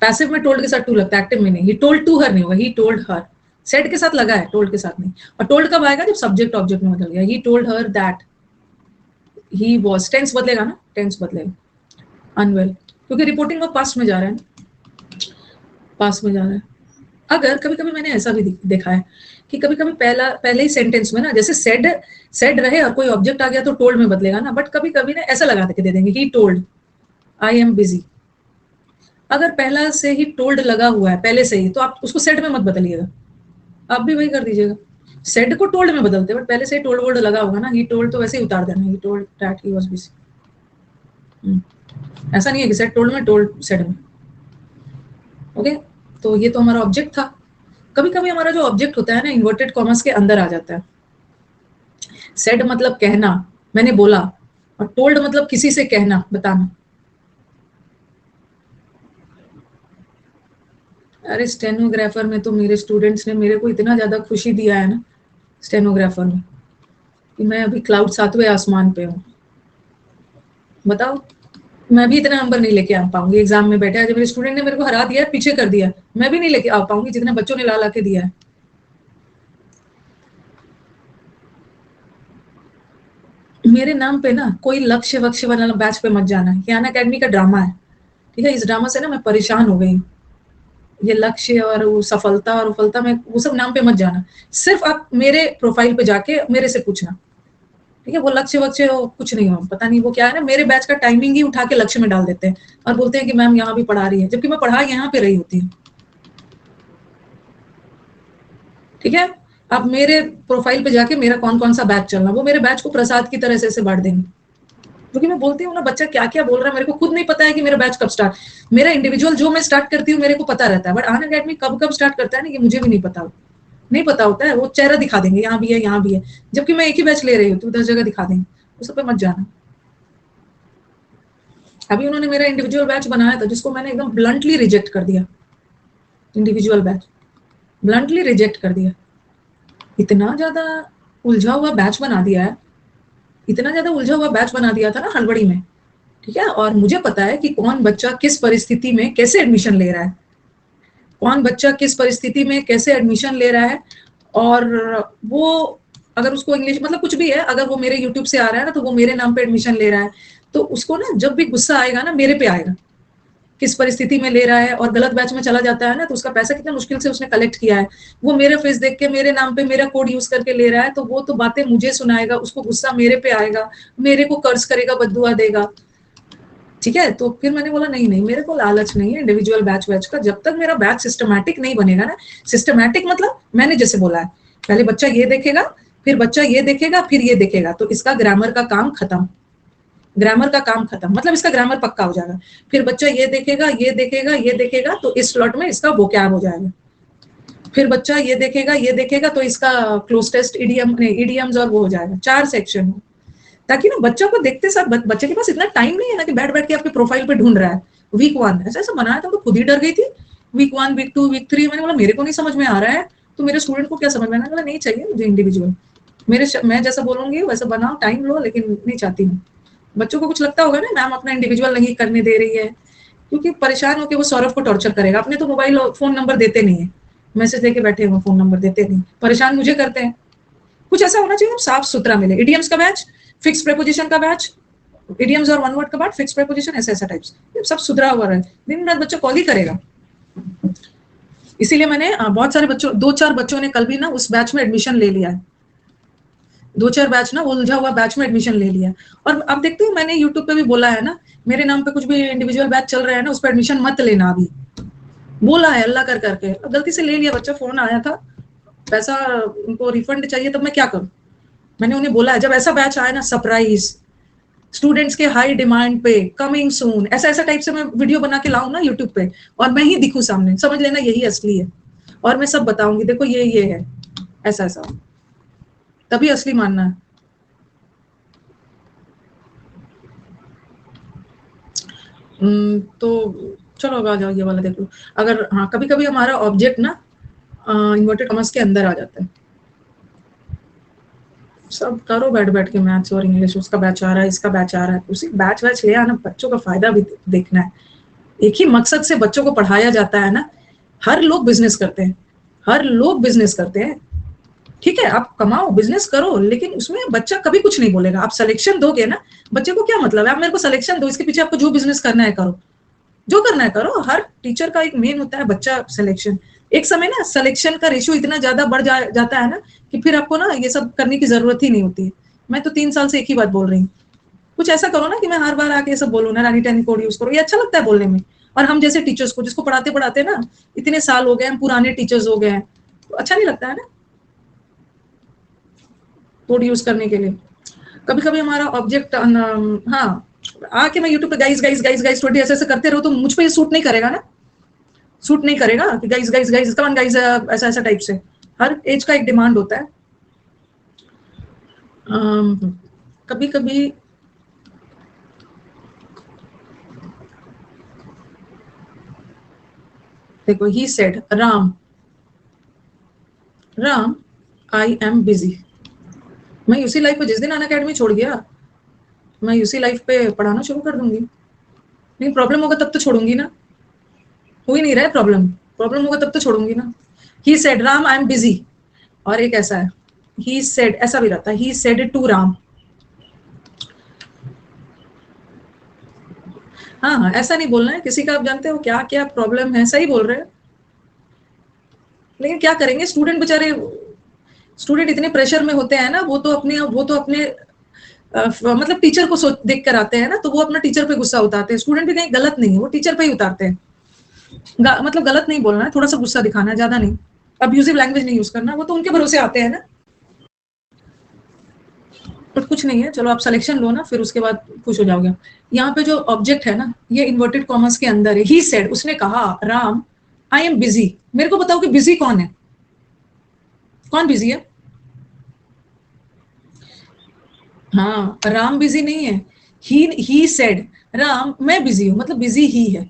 पैसिव में टोल्ड के साथ टू लगता है, एक्टिव में नहीं। ही टोल्ड टू हर नहीं होगा, ही टोल्ड हर, सेड के साथ लगा है, टोल्ड के साथ नहीं। और टोल्ड कब आएगा, जब सब्जेक्ट ऑब्जेक्ट में बदल गया। He told her that he was, tense बदलेगा ना, टेंस बदलेगा, अनवेल, क्योंकि रिपोर्टिंग वर्ब पास्ट में जा रहा है, पास्ट में जा रहा है। अगर कभी कभी मैंने ऐसा भी देखा है कि कभी कभी पहले ही सेंटेंस में ना, जैसे सेड रहे और कोई ऑब्जेक्ट आ गया तो टोल्ड में बदलेगा ना, बट कभी कभी ना ऐसा लगा के दे देंगे, he told I am busy. अगर पहला से ही टोल्ड लगा हुआ है पहले से ही, तो आप उसको सेड में मत बदलिएगा, आप भी वही कर दीजिएगा। सेड को टोल्ड में बदलते, बट पहले से ही टोल्ड वोल्ड लगा होगा ना, ही टोल्ड तो वैसे ही उतार देना, he told that he was busy. ऐसा नहीं है कि सेड टोल्ड में, टोल्ड सेड में। ओके, तो ये तो हमारा ऑब्जेक्ट था। कभी कभी हमारा जो ऑब्जेक्ट होता है ना, इन्वर्टेड कॉमर्स के अंदर आ जाता है। सेड मतलब कहना, मैंने बोला, और टोल्ड मतलब किसी से कहना, बताना। अरे स्टेनोग्राफर में तो मेरे स्टूडेंट्स ने मेरे को इतना ज्यादा खुशी दिया है ना, स्टेनोग्राफर में कि मैं अभी क्लाउड 7वें आसमान पे हूँ। बताओ, मैं भी इतना नंबर नहीं लेके आ पाऊंगी। एग्जाम में बैठे, जब मेरे स्टूडेंट ने मेरे को हरा दिया है, पीछे कर दिया, मैं भी नहीं लेके आ पाऊंगी जितने बच्चों ने ला ला के दिया है। मेरे नाम पे ना कोई लक्ष्य वक्ष्य वाला बैच पे मत जाना। ज्ञान अकेडमी का ड्रामा है, ठीक है? इस ड्रामा से ना मैं परेशान हो गई। ये लक्ष्य और वो सफलता और विफलता में वो सब नाम पे मत जाना। सिर्फ आप मेरे प्रोफाइल पे जाके मेरे से पूछना, ठीक है? वो लक्ष्य वक्ष्य कुछ नहीं हो, पता नहीं वो क्या है ना। मेरे बैच का टाइमिंग ही उठा के लक्ष्य में डाल देते हैं और बोलते हैं कि मैम यहाँ भी पढ़ा रही है, जबकि मैं पढ़ा यहाँ पे रही होती हूँ, ठीक है? आप मेरे प्रोफाइल पे जाके मेरा कौन कौन सा बैच चलना, वो मेरे बैच को प्रसाद की तरह से बांट देंगे। क्योंकि मैं बोलती हूँ ना, बच्चा क्या क्या बोल रहा है मेरे को खुद नहीं पता है कि मेरा बैच कब स्टार्ट। मेरा इंडिविजुअल जो मैं स्टार्ट करती हूँ मेरे को पता रहता है, बट अन अकेडमी कब कब स्टार्ट करता है ना, ये मुझे भी नहीं पता। नहीं पता होता है, वो चेहरा दिखा देंगे, यहाँ भी है यहाँ भी है, जबकि मैं एक ही बैच ले रही हूँ तो 10 जगह दिखा देंगे। उस पे मत जाना। अभी उन्होंने मेरा इंडिविजुअल बैच बनाया था जिसको मैंने एकदम ब्लंटली रिजेक्ट कर दिया। इंडिविजुअल बैच ब्लंटली रिजेक्ट कर दिया। इतना ज्यादा उलझा हुआ बैच बना दिया है, इतना ज्यादा उलझा हुआ बैच बना दिया था ना हड़बड़ी में, ठीक है? और मुझे पता है कि कौन बच्चा किस परिस्थिति में कैसे एडमिशन ले रहा है, कौन बच्चा किस परिस्थिति में कैसे एडमिशन ले रहा है। और वो अगर उसको इंग्लिश मतलब कुछ भी है, अगर वो मेरे यूट्यूब से आ रहा है ना तो वो मेरे नाम पे एडमिशन ले रहा है, तो उसको ना जब भी गुस्सा आएगा ना मेरे पे आएगा, किस परिस्थिति में ले रहा है। और गलत बैच में चला जाता है ना तो उसका पैसा कितना मुश्किल से उसने कलेक्ट किया है, वो मेरा फेस देख के मेरे नाम पे मेरा कोड यूज करके ले रहा है, तो वो तो बातें मुझे सुनाएगा, उसको गुस्सा मेरे पे आएगा, मेरे को कर्ज करेगा, बददुआ देगा, ठीक है? तो फिर मैंने बोला नहीं नहीं, मेरे को लालच नहीं है इंडिविजुअल बैच बैच का। जब तक मेरा बैच सिस्टमैटिक नहीं बनेगा ना, सिस्टमैटिक मतलब मैंने जैसे बोला है, पहले बच्चा ये देखेगा, फिर बच्चा ये देखेगा, फिर ये देखेगा, तो इसका ग्रामर का काम खत्म। ग्रामर का काम खत्म मतलब इसका ग्रामर पक्का हो जाएगा। फिर बच्चा ये देखेगा, ये देखेगा, ये देखेगा, तो इस स्लॉट में इसका वोकैब हो जाएगा। फिर बच्चा ये देखेगा, ये देखेगा, तो इसका क्लोज टेस्ट ईडीएम ईडीएम्स और वो हो जाएगा। 4 सेक्शन हो, ताकि ना बच्चा को देखते साथ बच्चे के पास इतना टाइम नहीं है ना कि बैठ बैठ के आपके प्रोफाइल पे ढूंढ रहा है। वीक 1 ऐसा ऐसा बनाया था, तो खुद ही डर गई थी। वीक 1, वीक 2, वीक 3, मैंने बोला मेरे को नहीं समझ में आ रहा है तो मेरे स्टूडेंट को क्या समझ में आना। बोला नहीं चाहिए मुझे इंडिविजुअल, मैं जैसा बोलूंगी वैसा बनाओ, टाइम लो, लेकिन नहीं चाहती हूँ। बच्चों को कुछ लगता होगा ना मैम अपना इंडिविजुअल नहीं करने दे रही है, क्योंकि परेशान होकर वो सौरभ को टॉर्चर करेगा। अपने तो मोबाइल फोन नंबर देते नहीं है, मैसेज देके बैठे हुए, फोन नंबर देते नहीं, परेशान मुझे करते हैं। कुछ ऐसा होना चाहिए साफ सुथरा मिले। इडियम्स का बैच, फिक्स प्रेपोजिशन का बैच, इडियम्स और वन वर्ड का बैच, फिक्स प्रेपोजिशन, ऐसा ऐसा टाइप्स, सब सुधरा हुआ है। दिन रात बच्चा कॉल ही करेगा। इसीलिए मैंने बहुत सारे बच्चों, 2-4 बच्चों ने कल भी ना उस बैच में एडमिशन ले लिया है। 2-4 बैच ना उलझा हुआ बैच में एडमिशन ले लिया। और अब देखते हो मैंने यूट्यूब पे भी बोला है ना, मेरे नाम पे कुछ भी इंडिविजुअल बैच चल रहा है ना उस पर एडमिशन मत लेना। अभी बोला है अल्लाह कर करके, अब गलती से ले लिया बच्चा, फोन आया था, पैसा उनको रिफंड चाहिए, तब मैं क्या करूं? मैंने उन्हें बोला है जब ऐसा बैच आए ना, सरप्राइज स्टूडेंट्स के हाई डिमांड पे कमिंग सून, ऐसा ऐसा टाइप से मैं वीडियो बना के लाऊं ना यूट्यूब पे, और मैं ही दिखूं सामने, समझ लेना यही असली है। और मैं सब बताऊंगी, देखो ये है, ऐसा ऐसा, तभी असली मानना है। तो चलो अब आ जाओ, ये वाला देख लो। अगर हाँ, कभी कभी हमारा ऑब्जेक्ट ना इन्वर्टेड कॉमर्स के अंदर आ जाता है। सब करो बैठ बैठ के मैथ्स और इंग्लिश, उसका बैच आ रहा है, इसका बैच आ रहा है, उसी बैच वैच ले आना, बच्चों का फायदा भी देखना है। एक ही मकसद से बच्चों को पढ़ाया जाता है ना। हर लोग बिजनेस करते हैं, हर लोग बिजनेस करते हैं, ठीक है? आप कमाओ, बिजनेस करो, लेकिन उसमें बच्चा कभी कुछ नहीं बोलेगा। आप सिलेक्शन दोगे ना, बच्चे को क्या मतलब है आप मेरे को सिलेक्शन दो, इसके पीछे आपको जो बिजनेस करना है करो, जो करना है करो। हर टीचर का एक मेन होता है बच्चा सिलेक्शन। एक समय ना सिलेक्शन का रेशियो इतना ज्यादा बढ़ जाता है ना कि फिर आपको ना ये सब करने की जरूरत ही नहीं होती है। मैं तो 3 साल से एक ही बात बोल रही हूँ, कुछ ऐसा करो ना कि मैं हर बार आके ये सब बोलूँ ना, रानी टेन कोड यूज करो, ये अच्छा लगता है बोलने में। और हम जैसे टीचर्स को, जिसको पढ़ाते पढ़ाते ना इतने साल हो गए, हम पुराने टीचर्स हो गए हैं, तो अच्छा नहीं लगता है ना कोड यूज करने के लिए। कभी कभी हमारा ऑब्जेक्ट, हाँ, आके मैं यूट्यूब पे गाइस गाइस गाइस गाइस 20 ऐसे ऐसे करते रहो तो मुझ पे ये सूट नहीं करेगा ना, सूट नहीं करेगा कि guys guys guys come on guys, ऐसा ऐसा टाइप से। हर एज का एक डिमांड होता है। कभी कभी देखो, he said Ram, Ram I am busy. मैं यूसी लाइफ पे जिस दिन अनअकैडमी छोड़ गया, मैं यूसी लाइफ पे पढ़ाना शुरू कर दूंगी। नहीं प्रॉब्लम होगा तब तो छोड़ूंगी ना, हो ही नहीं रहा है प्रॉब्लम, प्रॉब्लम होगा तब तो छोड़ूंगी ना। He said Ram I am busy, और एक ऐसा है ही सेड, ऐसा भी रहता है ही सेड टू राम। हाँ हाँ, ऐसा नहीं बोलना है किसी का, आप जानते हो क्या क्या प्रॉब्लम है, सही बोल रहे हैं, लेकिन क्या करेंगे स्टूडेंट बेचारे, स्टूडेंट इतने प्रेशर में होते हैं ना, वो तो अपने मतलब टीचर को देख कर आते हैं ना, तो वो अपना टीचर पे गुस्सा उतारते हैं। स्टूडेंट भी कहीं गलत नहीं है, वो टीचर पे ही उतारते हैं। मतलब गलत नहीं बोलना है, थोड़ा सा गुस्सा दिखाना है, ज्यादा नहीं, अब्यूजिव लैंग्वेज नहीं यूज करना, वो तो उनके भरोसे आते हैं ना। बट कुछ नहीं है, चलो आप सिलेक्शन लो ना, फिर उसके बाद खुश हो जाओगे। यहाँ पे जो ऑब्जेक्ट है ना, ये इन्वर्टेड कॉमर्स के अंदर है। ही सेड, उसने कहा राम आई एम बिजी। मेरे को बताओ कि बिजी कौन है, कौन बिजी है? हाँ, राम बिजी नहीं है, ही सेड राम मैं बिजी हूं, मतलब बिजी ही है,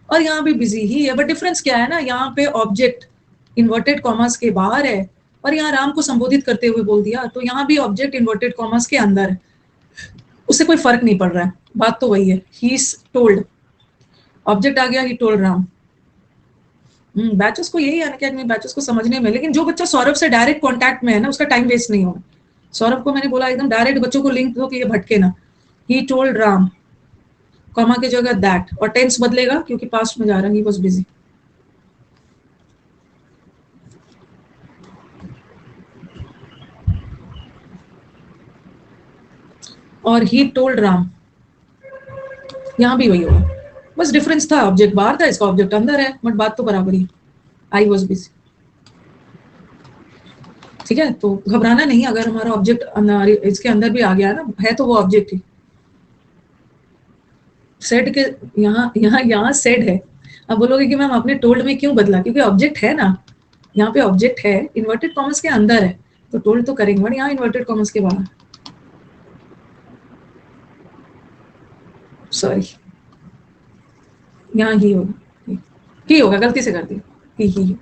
और यहाँ भी बिजी ही है। बट डिफरेंस क्या है ना, यहाँ पे ऑब्जेक्ट इन्वर्टेड कॉमर्स के बाहर है, और यहाँ राम को संबोधित करते हुए बोल दिया, तो यहाँ भी ऑब्जेक्ट इन्वर्टेड कॉमर्स के अंदर है, उससे कोई फर्क नहीं पड़ रहा है, बात तो वही है। ही टोल्ड, ऑब्जेक्ट आ गया, ही टोल्ड राम। बैचेस को यही अनअकैडमी बैचेस को समझने में, लेकिन जो बच्चा सौरभ से डायरेक्ट कांटेक्ट में है ना, उसका टाइम वेस्ट नहीं होगा। सौरभ को मैंने बोला एकदम डायरेक्ट बच्चों को लिंक दो कि ये भटके ना। ही टोल्ड राम, कॉमा की जगह दैट, और टेंस बदलेगा क्योंकि पास्ट में जा रहा है, ही वाज बिजी। और ही टोल्ड राम, यहाँ भी वही होगा, बस डिफरेंस था, ऑब्जेक्ट बाहर था, इसका ऑब्जेक्ट अंदर है, बट बात तो बराबर ही, आई वाज बिजी। ठीक है, तो घबराना नहीं, अगर हमारा ऑब्जेक्ट इसके अंदर भी आ गया ना, है तो वो ऑब्जेक्ट ही। सेड के यहाँ यहाँ यहाँ सेड है। अब बोलोगे कि मैम आपने टोल्ड में क्यों बदला, क्योंकि ऑब्जेक्ट है ना, यहाँ पे ऑब्जेक्ट है, इन्वर्टेड कॉमर्स के अंदर है, तो टोल्ड तो करेंगे, बट यहाँ इन्वर्टेड कॉमर्स के बाहर, सॉरी, यहाँ ही होगा, गलती से कर दिया, ही।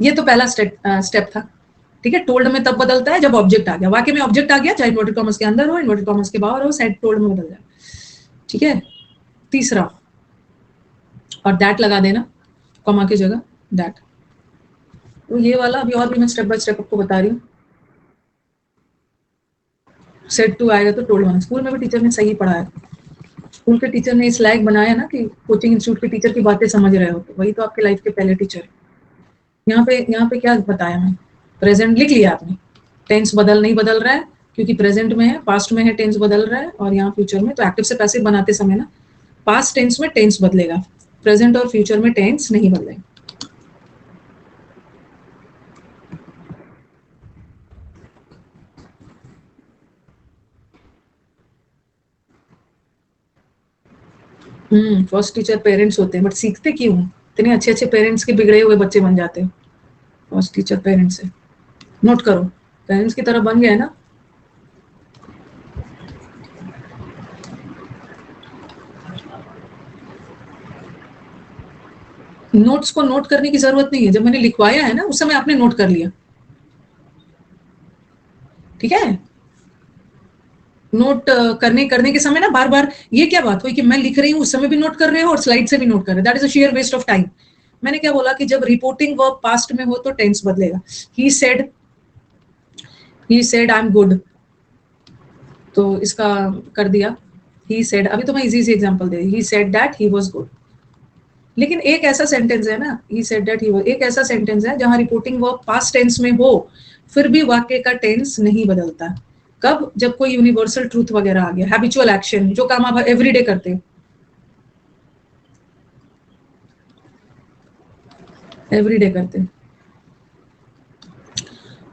ये तो पहला स्टेप था। ठीक है, टोल्ड में तब बदलता है जब ऑब्जेक्ट आ गया, वाकई में ऑब्जेक्ट आ गया, चाहे इन्वर्टेड कॉमर्स के अंदर हो, इन्वर्टेड कॉमर्स के बाहर हो, सेड टोल्ड में बदल जाए। ठीक है, तीसरा, और दैट लगा देना कॉमा की जगह, दैट। तो ये वाला अभी और भी मैं स्टेप बाय स्टेप आपको बता रही हूँ। सेड टू आएगा तो टोल्ड होना। स्कूल में भी टीचर ने सही पढ़ाया, स्कूल के टीचर ने इस लायक बनाया ना कि कोचिंग इंस्टीट्यूट के टीचर की बातें समझ रहे हो, तो वही तो आपके लाइफ के पहले टीचर। यहाँ पे क्या बताया मैं, प्रेजेंट लिख लिया आपने, टेंस नहीं बदल रहा है क्योंकि प्रेजेंट में है, पास्ट में है टेंस बदल रहा है, और यहाँ फ्यूचर में, तो एक्टिव से पैसिव बनाते समय ना पास्ट टेंस में टेंस बदलेगा, प्रेजेंट और फ्यूचर में टेंस नहीं बदलेगा। फर्स्ट टीचर पेरेंट्स होते हैं, बट सीखते क्यों, इतने अच्छे अच्छे पेरेंट्स के बिगड़े हुए बच्चे बन जाते हैं। फर्स्ट टीचर पेरेंट्स है, नोट करो, पेरेंट्स की तरह बन गए ना। नोट्स को नोट करने की जरूरत नहीं है, जब मैंने लिखवाया है ना उस समय आपने नोट कर लिया। ठीक है, नोट करने के समय ना बार बार ये क्या बात हुई कि मैं लिख रही हूँ उस समय भी नोट कर रहे हो और स्लाइड से भी नोट कर रहे हो, that is a sheer waste of time. मैंने क्या बोला कि जब रिपोर्टिंग वर्ब पास्ट में हो तो टेंस बदलेगा। ही सेड आई एम गुड, तो इसका कर दिया ही सेड। अभी तो मैं इजी सी एग्जांपल दे रही, ही said that he was good. लेकिन एक ऐसा सेंटेंस है ना, ही सेड दैट ही वाज, एक ऐसा सेंटेंस है जहां रिपोर्टिंग वर्ब पास्ट टेंस में हो फिर भी वाक्य का टेंस नहीं बदलता। कब? जब कोई यूनिवर्सल ट्रूथ वगैरह आ गया, हैबिचुअल एक्शन, जो काम आप एवरीडे करते हो, एवरीडे करते हैं।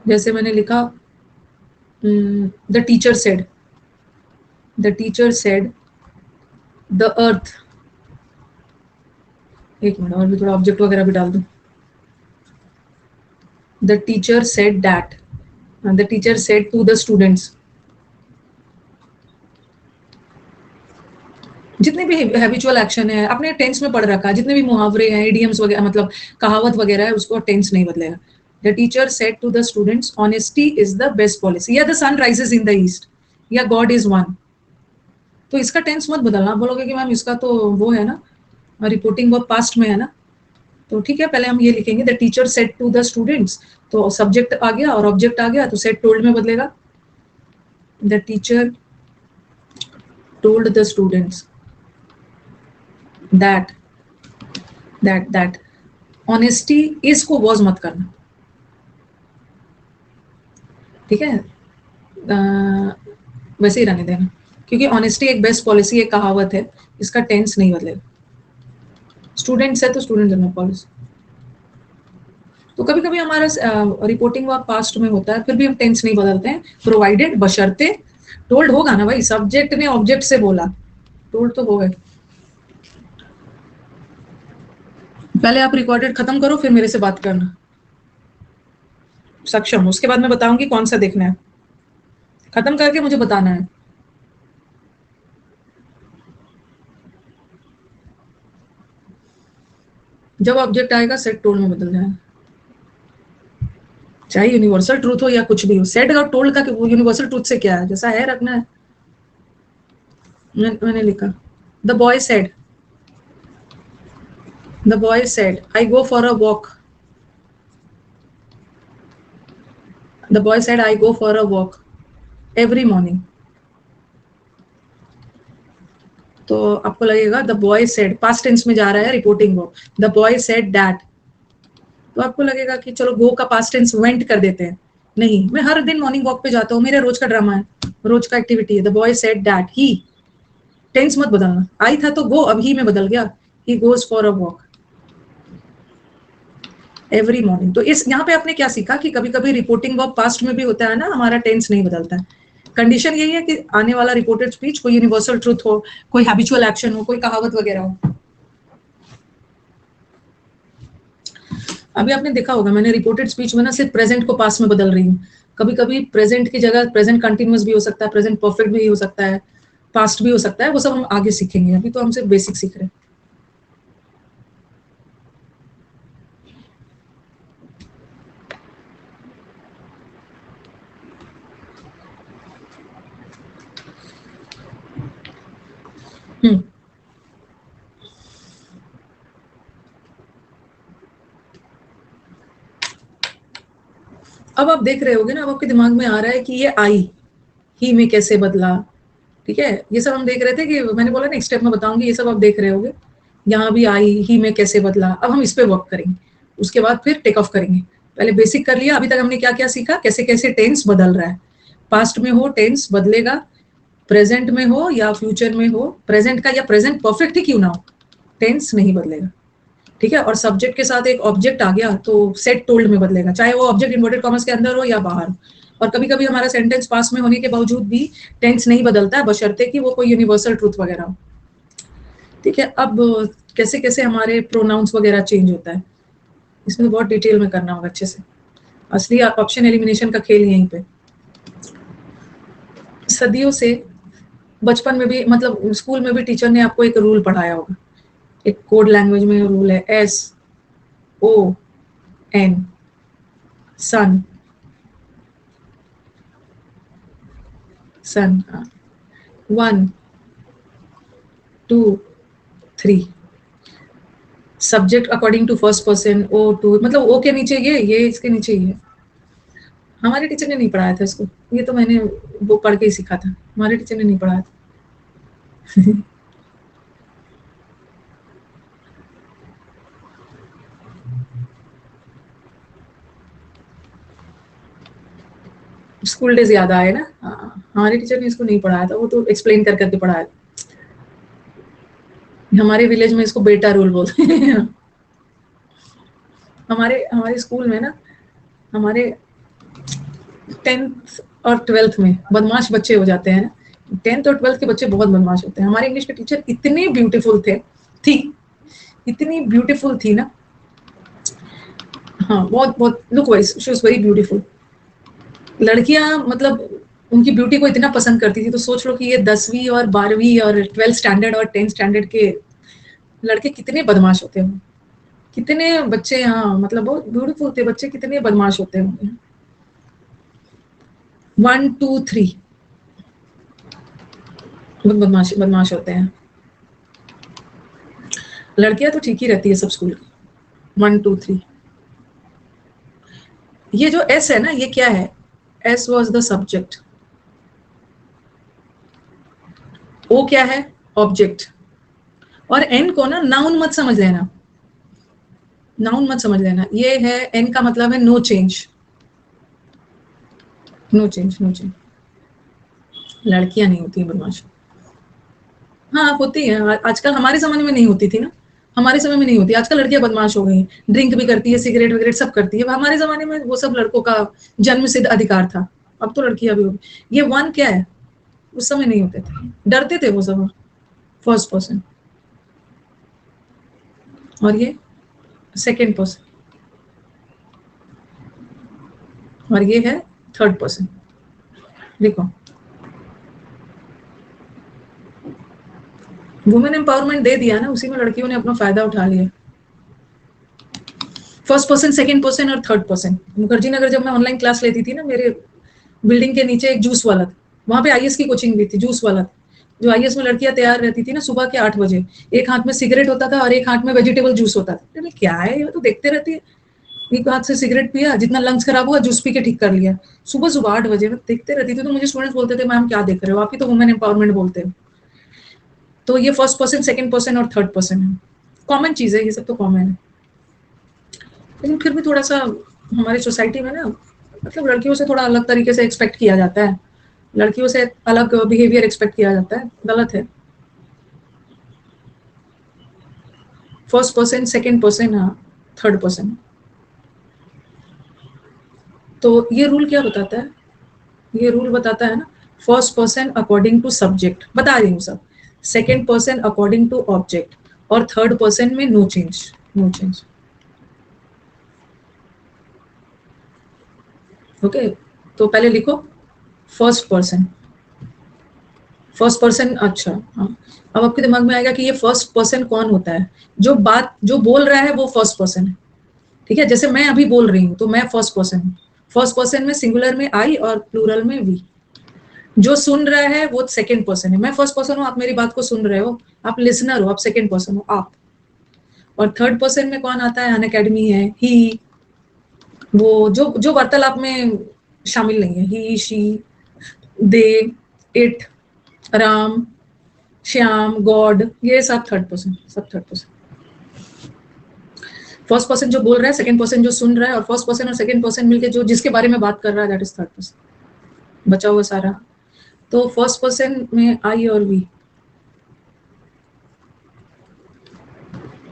जैसे मैंने लिखा the teacher said, the teacher said the earth, एक मिनट और भी थोड़ा ऑब्जेक्ट वगैरह भी डाल दूं, the teacher said that, the teacher said to the students. जितने भी हैबिचुअल एक्शन है आपने टेंस में पढ़ रखा है, जितने भी मुहावरे हैं, इडियम्स वगैरह, मतलब कहावत वगैरह है, उसको टेंस नहीं बदलेगा। The teacher said to the students, honesty is the best policy. या the sun rises in the east. या God is one. तो इसका टेंस मत बदलना. आप बोलोगे कि मैम इसका तो वो है ना, रिपोर्टिंग वर्ब पास्ट में है ना, तो ठीक है, पहले हम ये लिखेंगे the teacher said to the students, तो सब्जेक्ट आ गया और ऑब्जेक्ट आ गया, तो सेड टोल्ड में बदलेगा. The teacher told the students that honesty is को वॉज मत करना, ठीक है, वैसे ही रहने देना, क्योंकि ऑनेस्टी एक बेस्ट पॉलिसी, एक कहावत है, इसका टेंस नहीं बदलेगा. स्टूडेंट्स है तो स्टूडेंट जनरल पॉलिसी. तो कभी कभी हमारा रिपोर्टिंग वर्ब पास्ट में होता है, फिर भी हम टेंस नहीं बदलते हैं, प्रोवाइडेड बशर्ते टोल्ड होगा ना भाई, सब्जेक्ट ने ऑब्जेक्ट से बोला, टोल्ड तो हो गए. पहले आप रिकॉर्डेड खत्म करो, फिर मेरे से बात करना सक्षम, उसके बाद मैं बताऊंगी कौन सा देखना है. खत्म करके मुझे बताना है. जब ऑब्जेक्ट आएगा सेट टोल्ड में बदल जाएगा, चाहे यूनिवर्सल ट्रूथ हो या कुछ भी हो. सेट और टोल्ड का यूनिवर्सल ट्रूथ से क्या है, जैसा है रखना है. मैंने लिखा the boy said I go for a walk. The boy said I go for a walk every morning. तो आपको लगेगा the boy said, past tense में जा रहा है reporting verb. The boy said that, तो आपको लगेगा कि चलो गो का पास्ट टेंस वेंट कर देते हैं. नहीं, मैं हर दिन मॉर्निंग वॉक पे जाता हूँ, मेरा रोज का ड्रामा है, रोज का एक्टिविटी है. The boy said that he, tense मत बदलना. आई था तो गो, अब ही में बदल गया, he goes for a walk every morning. तो इस यहाँ पे आपने क्या सीखा कि कभी कभी रिपोर्टिंग वर्ब पास्ट में भी होता है ना, हमारा टेंस नहीं बदलता है. कंडीशन यही है कि आने वाला रिपोर्टेड स्पीच कोई यूनिवर्सल ट्रूथ हो, कोई हैबिचुअल एक्शन हो, कोई कहावत वगैरह हो. अभी आपने देखा होगा मैंने रिपोर्टेड स्पीच में ना सिर्फ प्रेजेंट को पास्ट में बदल रही हूँ. कभी कभी प्रेजेंट की जगह प्रेजेंट कंटिन्यूअस भी हो सकता है, प्रेजेंट परफेक्ट भी हो सकता है, पास्ट भी हो सकता है. वो सब हम आगे सीखेंगे, अभी तो हम सिर्फ बेसिक सीख रहे हैं. अब आप देख रहे होगे ना, अब आपके दिमाग में आ रहा है कि ये आई ही में कैसे बदला. ठीक है, ये सब हम देख रहे थे कि मैंने बोला ना एक स्टेप में बताऊंगी, ये सब आप देख रहे होगे. यहाँ भी आई ही में कैसे बदला, अब हम इस पे वर्क करेंगे, उसके बाद फिर टेक ऑफ करेंगे. पहले बेसिक कर लिया. अभी तक हमने क्या क्या सीखा, कैसे कैसे टेंस बदल रहा है. पास्ट में हो टेंस बदलेगा, प्रेजेंट में हो या फ्यूचर में हो, प्रेजेंट का या प्रेजेंट परफेक्ट ही क्यों ना हो, टेंस नहीं बदलेगा. ठीक है, और सब्जेक्ट के साथ एक ऑब्जेक्ट आ गया तो सेट टोल्ड में बदलेगा, चाहे वो ऑब्जेक्ट इन्वर्टेड कॉमर्स के अंदर हो या बाहर. और कभी कभी हमारा सेंटेंस पास में होने के बावजूद भी टेंस नहीं बदलता है, बशर्ते कि वो कोई यूनिवर्सल ट्रूथ वगैरह हो. ठीक है, अब कैसे कैसे हमारे प्रोनाउंस वगैरह चेंज होता है, इसमें तो बहुत डिटेल में करना होगा अच्छे से. असली ऑप्शन एलिमिनेशन का खेल यहीं पे. सदियों से बचपन में भी, मतलब स्कूल में भी टीचर ने आपको एक रूल पढ़ाया होगा. एक कोड लैंग्वेज में रूल है SON, son. Son 1 2 3. Subject according to first person O2, मतलब O के नीचे ये इसके नीचे ये. हमारे टीचर ने नहीं पढ़ाया था इसको, ये तो मैंने वो पढ़ के ही सीखा था, हमारे टीचर ने नहीं पढ़ाया था. स्कूल डेज याद आए ना. हमारे टीचर ने इसको नहीं पढ़ाया था, वो तो एक्सप्लेन कर करके पढ़ाया था. हमारे विलेज में इसको बेटा रूल बोलते हैं. हमारे स्कूल में ना, हमारे 10th और 12th में बदमाश बच्चे हो जाते हैं. 10th और 12th के बच्चे बहुत बदमाश होते हैं. हमारे इंग्लिश के टीचर इतने ब्यूटीफुल थी इतनी ब्यूटीफुल थी ना. हाँ, बहुत बहुत look wise she was very beautiful. लड़कियां मतलब उनकी ब्यूटी को इतना पसंद करती थी, तो सोच लो कि ये 10वीं और 12वीं और 12th स्टैंडर्ड और 10th स्टैंडर्ड के लड़के कितने बदमाश होते हैं. कितने बच्चे यहाँ, मतलब बहुत ब्यूटीफुल थे बच्चे, कितने बदमाश होते होंगे। 1 2 3 बहुत बदमाश होते हैं। लड़कियां तो ठीक ही रहती है सब स्कूल की। 1 2 3। ये जो एस है ना, ये क्या है? S was the subject. O क्या है? ऑब्जेक्ट। और एन को ना नाउन मत समझ लेना, नाउन मत समझ लेना। ये है एन का मतलब है no change, no change, no change. लड़कियां नहीं होती है बदमाश। हाँ होती है, आजकल हमारे जमाने में नहीं होती थी ना, हमारे समय में नहीं होती। आजकल लड़कियां बदमाश हो गई हैं, ड्रिंक भी करती है, सिगरेट वगैरह सब करती है। हमारे जमाने में वो सब लड़कों का जन्म सिद्ध अधिकार था। अब तो लड़कियां भी होगी। ये वन क्या है? उस समय नहीं होते थे, डरते थे वो सब। First person. और ये सेकेंड पर्सन, और ये है थर्ड पर्सन। देखो, वुमेन एम्पावरमेंट दे दिया ना, उसी में लड़कियों ने अपना फायदा उठा लिया। फर्स्ट पर्सन, सेकंड पर्सन और थर्ड पर्सन। मुखर्जी नगर जब मैं ऑनलाइन क्लास लेती थी ना, मेरे बिल्डिंग के नीचे एक जूस वाला था, वहां पे आईएएस की कोचिंग भी थी। जूस वाला था, जो आईएएस में लड़कियां तैयार रहती थी ना सुबह के 8 बजे, एक हाथ में सिगरेट होता था और एक हाथ में वेजिटेबल जूस होता था। अरे क्या है ये, तो देखते रहती है। एक हाथ से सिगरेट पिया, जितना लंग्स खराब हुआ जूस पी के ठीक कर लिया। सुबह सुबह 8 बजे मैं देखते रहती थी, तो मुझे स्टूडेंट्स बोलते थे मैम क्या देख रहे हो, आप ही तो वुमेन एम्पावरमेंट बोलते हो। तो ये फर्स्ट पर्सन, सेकंड पर्सन और थर्ड पर्सन है, कॉमन चीज है, ये सब तो कॉमन है। लेकिन फिर भी थोड़ा सा हमारी सोसाइटी में ना, मतलब लड़कियों से थोड़ा अलग तरीके से एक्सपेक्ट किया जाता है, लड़कियों से अलग बिहेवियर एक्सपेक्ट किया जाता है, गलत है। First person, second person, third person. तो ये रूल क्या बताता है? ये रूल बताता है ना, first person according to subject, बता रही हूँ सब। Second person according to object, और थर्ड पर्सन में no change, no change. Okay, तो पहले लिखो फर्स्ट पर्सन। फर्स्ट पर्सन, अच्छा हाँ। अब आपके दिमाग में आएगा कि ये फर्स्ट पर्सन कौन होता है? जो बोल रहा है वो फर्स्ट पर्सन है। ठीक है, जैसे मैं अभी बोल रही हूँ तो मैं फर्स्ट पर्सन हूँ। फर्स्ट पर्सन में सिंगुलर में आई और प्लूरल में वी। जो सुन रहा है वो सेकंड पर्सन है। मैं फर्स्ट पर्सन हूँ, आप मेरी बात को सुन रहे हो, आप लिसनर हो, आप सेकंड पर्सन हो आप। और थर्ड पर्सन में कौन आता है? अन अकेडमी है, ही, वो जो जो वार्तालाप में शामिल नहीं है, he, she, they, it, Ram, Shyam, God, ये सब थर्ड पर्सन, सब थर्ड पर्सन। फर्स्ट पर्सन जो बोल रहा है, सेकंड पर्सन जो सुन रहा है, और फर्स्ट पर्सन और सेकंड पर्सन मिलके जो जिसके बारे में बात कर रहा है, दैट इज थर्ड पर्सन। बचा हुआ सारा। तो फर्स्ट पर्सन में आई और वी,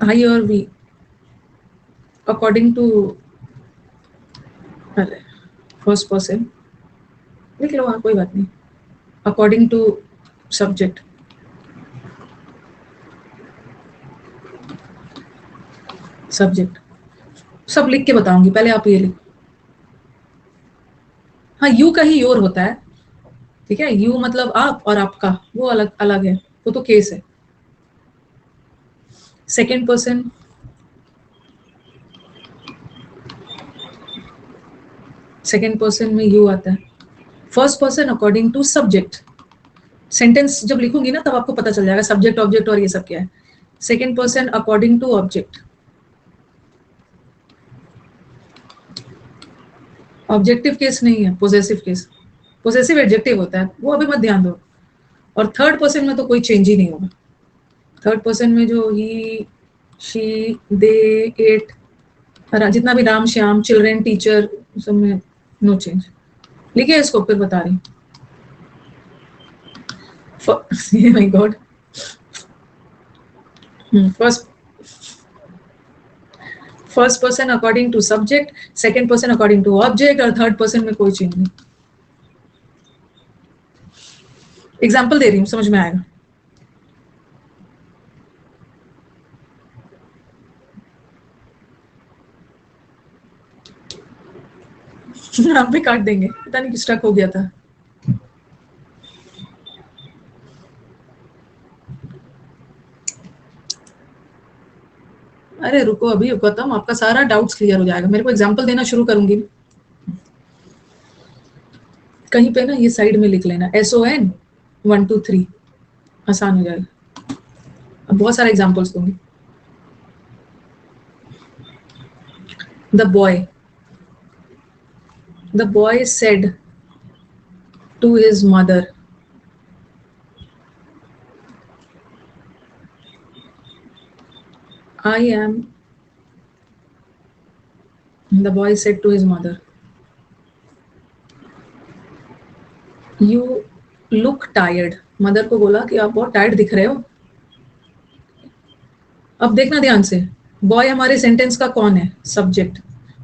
आई और वी अकॉर्डिंग टू, अरे फर्स्ट पर्सन लिख लो, हाँ कोई बात नहीं। अकॉर्डिंग टू सब्जेक्ट, सब्जेक्ट सब लिख के बताऊंगी, पहले आप ये लिखो। हाँ, यू का ही योर होता है, ठीक है। यू मतलब आप, और आपका वो अलग अलग है, वो तो केस है। सेकंड पर्सन, सेकंड पर्सन में यू आता है। First person according to subject. Sentence जब लिखूंगी ना तब आपको पता चल जाएगा सब्जेक्ट ऑब्जेक्ट और ये सब क्या है। Second person according to object. Objective case नहीं है, पोजेसिव केस। पोजेसिव एडजेक्टिव होता है, वो अभी मत ध्यान दो। और थर्ड पर्सन में तो कोई चेंज ही नहीं होगा। थर्ड पर्सन में जो ही, शी, दे, इट, जितना भी राम, श्याम, चिल्ड्रेन, टीचर, सब में नो चेंज। लिखिए इसको, फिर बता रही हूँ। My God. First first person according to subject, second person according to object, और थर्ड पर्सन में कोई चेंज नहीं। एग्जाम्पल दे रही हूँ, समझ में आएगा। आप भी काट देंगे, पता नहीं स्टक हो गया था। अरे अरे रुको अभी गौतम, आपका सारा डाउट्स क्लियर हो जाएगा। मेरे को एग्जांपल देना शुरू करूंगी, कहीं पे ना ये साइड में लिख लेना SON 1 2 3, आसान हो जाएगा। अब बहुत सारे एग्जांपल्स दूंगी। The boy said to his mother, I am, the boy said to his mother, you look tired. Mother को बोला कि आप बहुत टायर्ड दिख रहे हो। अब देखना ध्यान से, बॉय हमारे सेंटेंस का कौन है? सब्जेक्ट।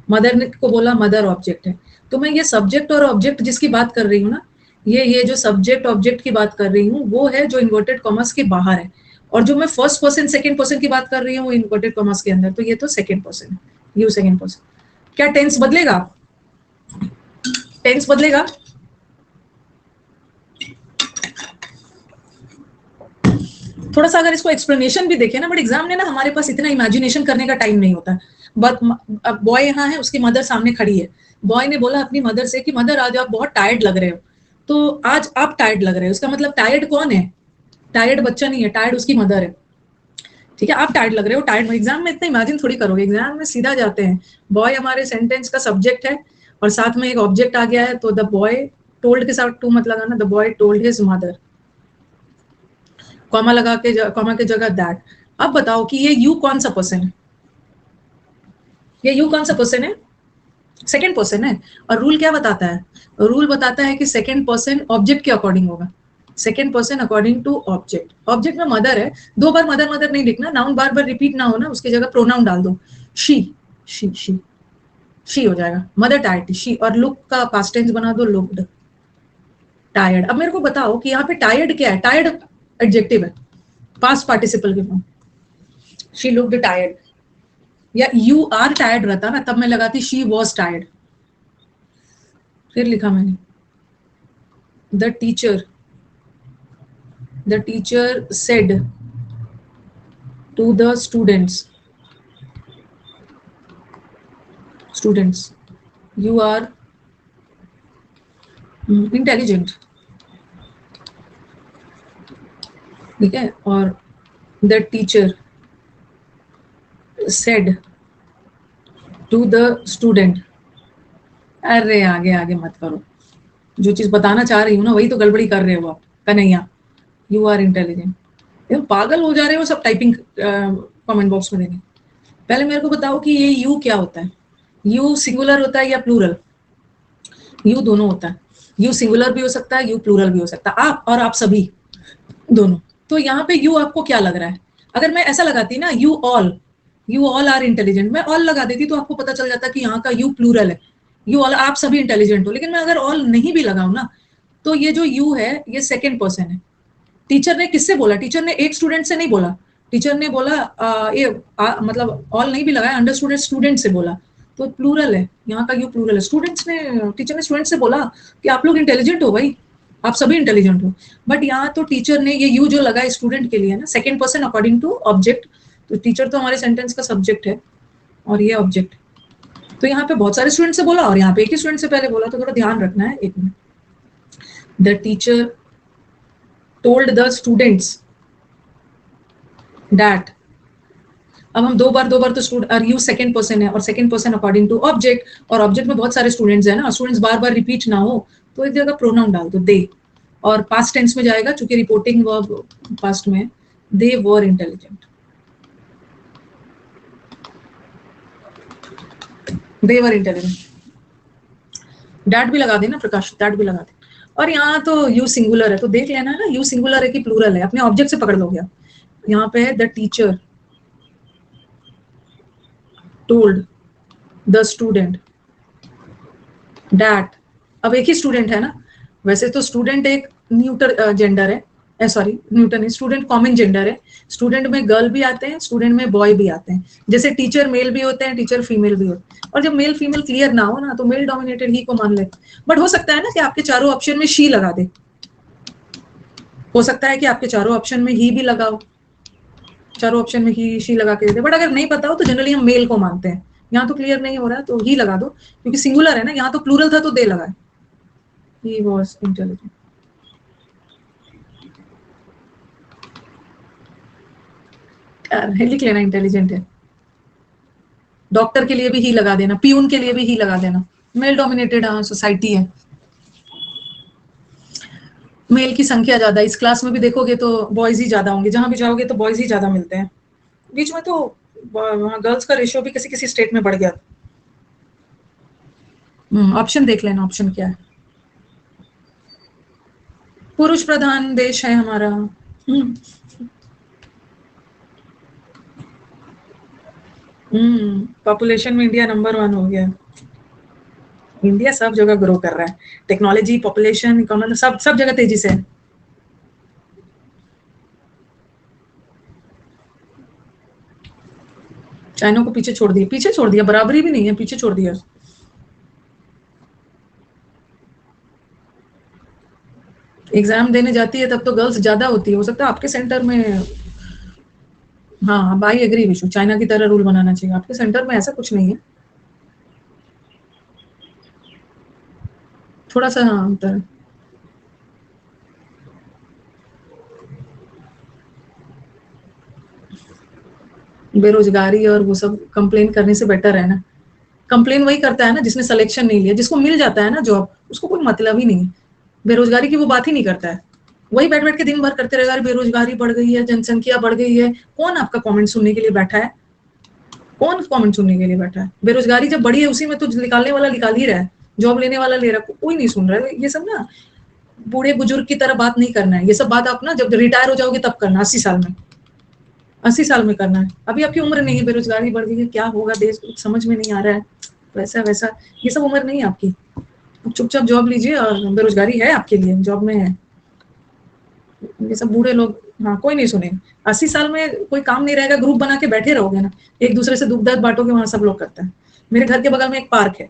मदर ने को बोला मदर ऑब्जेक्ट है, तो मैं ये सब्जेक्ट और ऑब्जेक्ट जिसकी बात कर रही हूँ ना, ये जो सब्जेक्ट ऑब्जेक्ट की बात कर रही हूँ वो है जो इन्वर्टेड कॉमर्स के बाहर है, और जो मैं फर्स्ट पर्सन सेकंड पर्सन की बात कर रही हूँ वो इन्वर्टेड कॉमर्स के अंदर, तो ये तो सेकंड पर्सन है, यू सेकंड पर्सन। क्या टेंस बदलेगा? टेंस बदलेगा? थोड़ा सा अगर इसको एक्सप्लेनेशन भी देखे ना, बट एग्जाम में ना हमारे पास इतना इमेजिनेशन करने का टाइम नहीं होता। बट बॉय यहाँ है, उसकी मदर सामने खड़ी है, बॉय ने बोला अपनी मदर से कि मदर आज आप बहुत टायर्ड लग रहे हो, तो आज आप टायर्ड लग रहे हो, उसका मतलब टायर्ड कौन है? टायर्ड बच्चा नहीं है, टायर्ड उसकी मदर है। ठीक है, आप टायर्ड लग रहे हो, टायर्ड। एग्जाम में इतना इमेजिन थोड़ी करोगे, एग्जाम में सीधा जाते हैं, बॉय हमारे सेंटेंस का सब्जेक्ट है और साथ में एक ऑब्जेक्ट आ गया है, तो द बॉय टोल्ड के साथ टू मत लगाना, the boy told his mother, comma लगा के, कॉमा की जगह दैट। अब बताओ कि ये यू कौन सा पर्सन है? ये यू कौन सा पर्सन है? सेकंड पर्सन है। और रूल क्या बताता है? रूल बताता है कि सेकंड पर्सन ऑब्जेक्ट के अकॉर्डिंग होगा, second person according to object. Object में मदर है, दो बार मदर मदर नहीं लिखना, नाउन बार बार रिपीट ना हो ना, उसकी जगह प्रोनाउन डाल दो, शी हो जाएगा, मदर टायर्ड, शी। और लुक का पास्ट टेंस बना दो, लुक्ड टायर्ड। अब मेरे को बताओ कि यहाँ पे टायर्ड क्या है? टायर्ड एडजेक्टिव है, पास्ट पार्टिसिपल के फॉर्म, शी लुक्ड टायर्ड। या यू आर टायर्ड रहता ना, तब मैं लगाती शी वॉज टायर्ड। फिर लिखा मैंने the teacher said to the students you are intelligent. ठीक है, और the teacher said to the student, अरे आगे आगे मत करो, जो चीज बताना चाह रही हूँ ना वही तो गड़बड़ी कर रहे हो आप। Kanhaiya, you are intelligent. पागल हो जा रहे हो सब टाइपिंग कमेंट बॉक्स में देने। पहले मेरे को बताओ कि ये यू क्या होता है? यू सिंगुलर होता है या प्लूरल? यू दोनों होता है, यू सिंगुलर भी हो सकता है, यू प्लूरल भी हो सकता है, आप और आप सभी दोनों। तो यहाँ पे यू आपको क्या लग रहा है? अगर मैं ऐसा लगाती ना, यू ऑल आर इंटेलिजेंट, मैं ऑल लगा देती तो आपको पता चल जाता कि यहाँ का यू प्लूरल है, यू ऑल आप सभी इंटेलिजेंट हो। लेकिन मैं अगर ऑल नहीं भी लगाऊं ना, तो ये जो यू है ये सेकेंड पर्सन है। टीचर ने किससे बोला? टीचर ने एक स्टूडेंट से नहीं बोला, टीचर ने बोला मतलब ऑल नहीं भी लगाया, अंडर स्टूडेंट से बोला, तो प्लूरल है, यहाँ का यू प्लूरल है। स्टूडेंट्स ने, टीचर ने स्टूडेंट से बोला कि आप लोग इंटेलिजेंट हो भाई, आप सभी इंटेलिजेंट हो। बट यहाँ तो टीचर ने ये यू जो लगा स्टूडेंट के लिए ना, second person according to object, तो टीचर तो हमारे सेंटेंस का सब्जेक्ट है और ये ऑब्जेक्ट। तो यहाँ पे बहुत सारे स्टूडेंट से बोला और यहाँ पे एक ही स्टूडेंट से पहले बोला, तो थोड़ा ध्यान रखना है। एक minute, the teacher told the students that. अब हम दो बार तो स्टूडेंट, यू सेकंड पर्सन है और second person according to object, और ऑब्जेक्ट में बहुत सारे स्टूडेंट्स हैं ना, स्टूडेंट्स बार बार रिपीट ना हो तो एक जगह प्रोनाउन डाल दो, दे। और पास्ट टेंस में जाएगा, चूंकि रिपोर्टिंग वर्ब पास्ट में, they were intelligent, they were intelligent. That भी लगा देना प्रकाश, डैट भी लगा दे। और यहाँ तो यू सिंगुलर है, तो देख लेना ना यू सिंगुलर है कि प्लूरल है, अपने ऑब्जेक्ट से पकड़ लोगे आप। यहाँ पे है the teacher told the student that. अब एक ही स्टूडेंट है ना, वैसे तो स्टूडेंट एक न्यूटर जेंडर है, सॉरी न्यूटन नहीं, स्टूडेंट कॉमन जेंडर है। स्टूडेंट में गर्ल भी आते हैं, स्टूडेंट में बॉय भी आते हैं, जैसे टीचर मेल भी होते हैं, टीचर फीमेल भी होते हैं। और जब मेल फीमेल क्लियर ना हो ना, तो मेल डोमिनेटेड ही को मान ले। बट हो सकता है ना कि आपके चारों ऑप्शन में शी लगा दे, हो सकता है कि आपके चारों ऑप्शन में ही भी लगाओ, चारों ऑप्शन में ही शी लगा के देते, बट अगर नहीं पता हो तो जनरली हम मेल को मानते हैं। यहाँ तो क्लियर नहीं हो रहा है तो ही लगा दो, क्योंकि सिंगुलर है ना, यहाँ तो प्लूरल था तो दे लगाए। He was intelligent. लिख लेना इंटेलिजेंट है। डॉक्टर के लिए भी ही लगा देना, पियून के लिए भी ही लगा देना। मेल डोमिनेटेड सोसाइटी है, मेल की संख्या ज्यादा। इस क्लास में भी देखोगे तो बॉयज ही ज्यादा होंगे, जहां भी जाओगे तो बॉयज ही ज्यादा मिलते हैं। बीच में तो वहाँ गर्ल्स का रेशियो भी किसी किसी स्टेट में बढ़ गया। ऑप्शन देख लेना, ऑप्शन क्या है। पुरुष प्रधान देश है हमारा। पॉपुलेशन में इंडिया नंबर 1 हो गया। इंडिया सब जगह ग्रो कर रहा है, टेक्नोलॉजी, पॉपुलेशन, इकोनॉमी, सब जगह तेजी से है। चाइना को पीछे छोड़ दिया, बराबरी भी नहीं है, पीछे छोड़ दिया। एग्जाम देने जाती है तब तो गर्ल्स ज्यादा होती है, हो सकता है आपके सेंटर में। हाँ, आई एग्री विशु, चाइना की तरह रूल बनाना चाहिए। आपके सेंटर में ऐसा कुछ नहीं है, थोड़ा सा हाँ अंतर है। बेरोजगारी और वो सब कंप्लेन करने से बेटर है ना। कंप्लेन वही करता है ना जिसने सिलेक्शन नहीं लिया, जिसको मिल जाता है ना जॉब, उसको कोई मतलब ही नहीं है। बेरोजगारी की वो बात ही नहीं करता है, वही बैठ बैठ के दिन भर करते रहेगा, बेरोजगारी बढ़ गई है, जनसंख्या बढ़ गई है। कौन आपका कमेंट सुनने के लिए बैठा है? कौन कमेंट सुनने के लिए बैठा है? बेरोजगारी जब बढ़ी है उसी में तो निकालने वाला निकाल ही रहा है, जॉब लेने वाला ले रहा है, कोई नहीं सुन रहा है। ये सब ना बूढ़े बुजुर्ग की तरह बात नहीं करना है, ये सब बात आप ना जब रिटायर हो जाओगे तब करना, 80 साल में। 80 साल में करना है, अभी आपकी उम्र नहीं है। बेरोजगारी बढ़ गई है, क्या होगा देश कुछ समझ में नहीं आ रहा है, वैसा वैसा, ये सब उम्र नहीं है आपकी। चुपचाप जॉब लीजिए, और बेरोजगारी है आपके लिए, जॉब में है। ये सब बूढ़े लोग, हाँ कोई नहीं सुने। 80 साल में कोई काम नहीं रहेगा, ग्रुप बना के बैठे रहोगे ना, एक दूसरे से दुख दर्द बांटोगे, वहां सब लोग करते हैं। मेरे घर के बगल में एक पार्क है,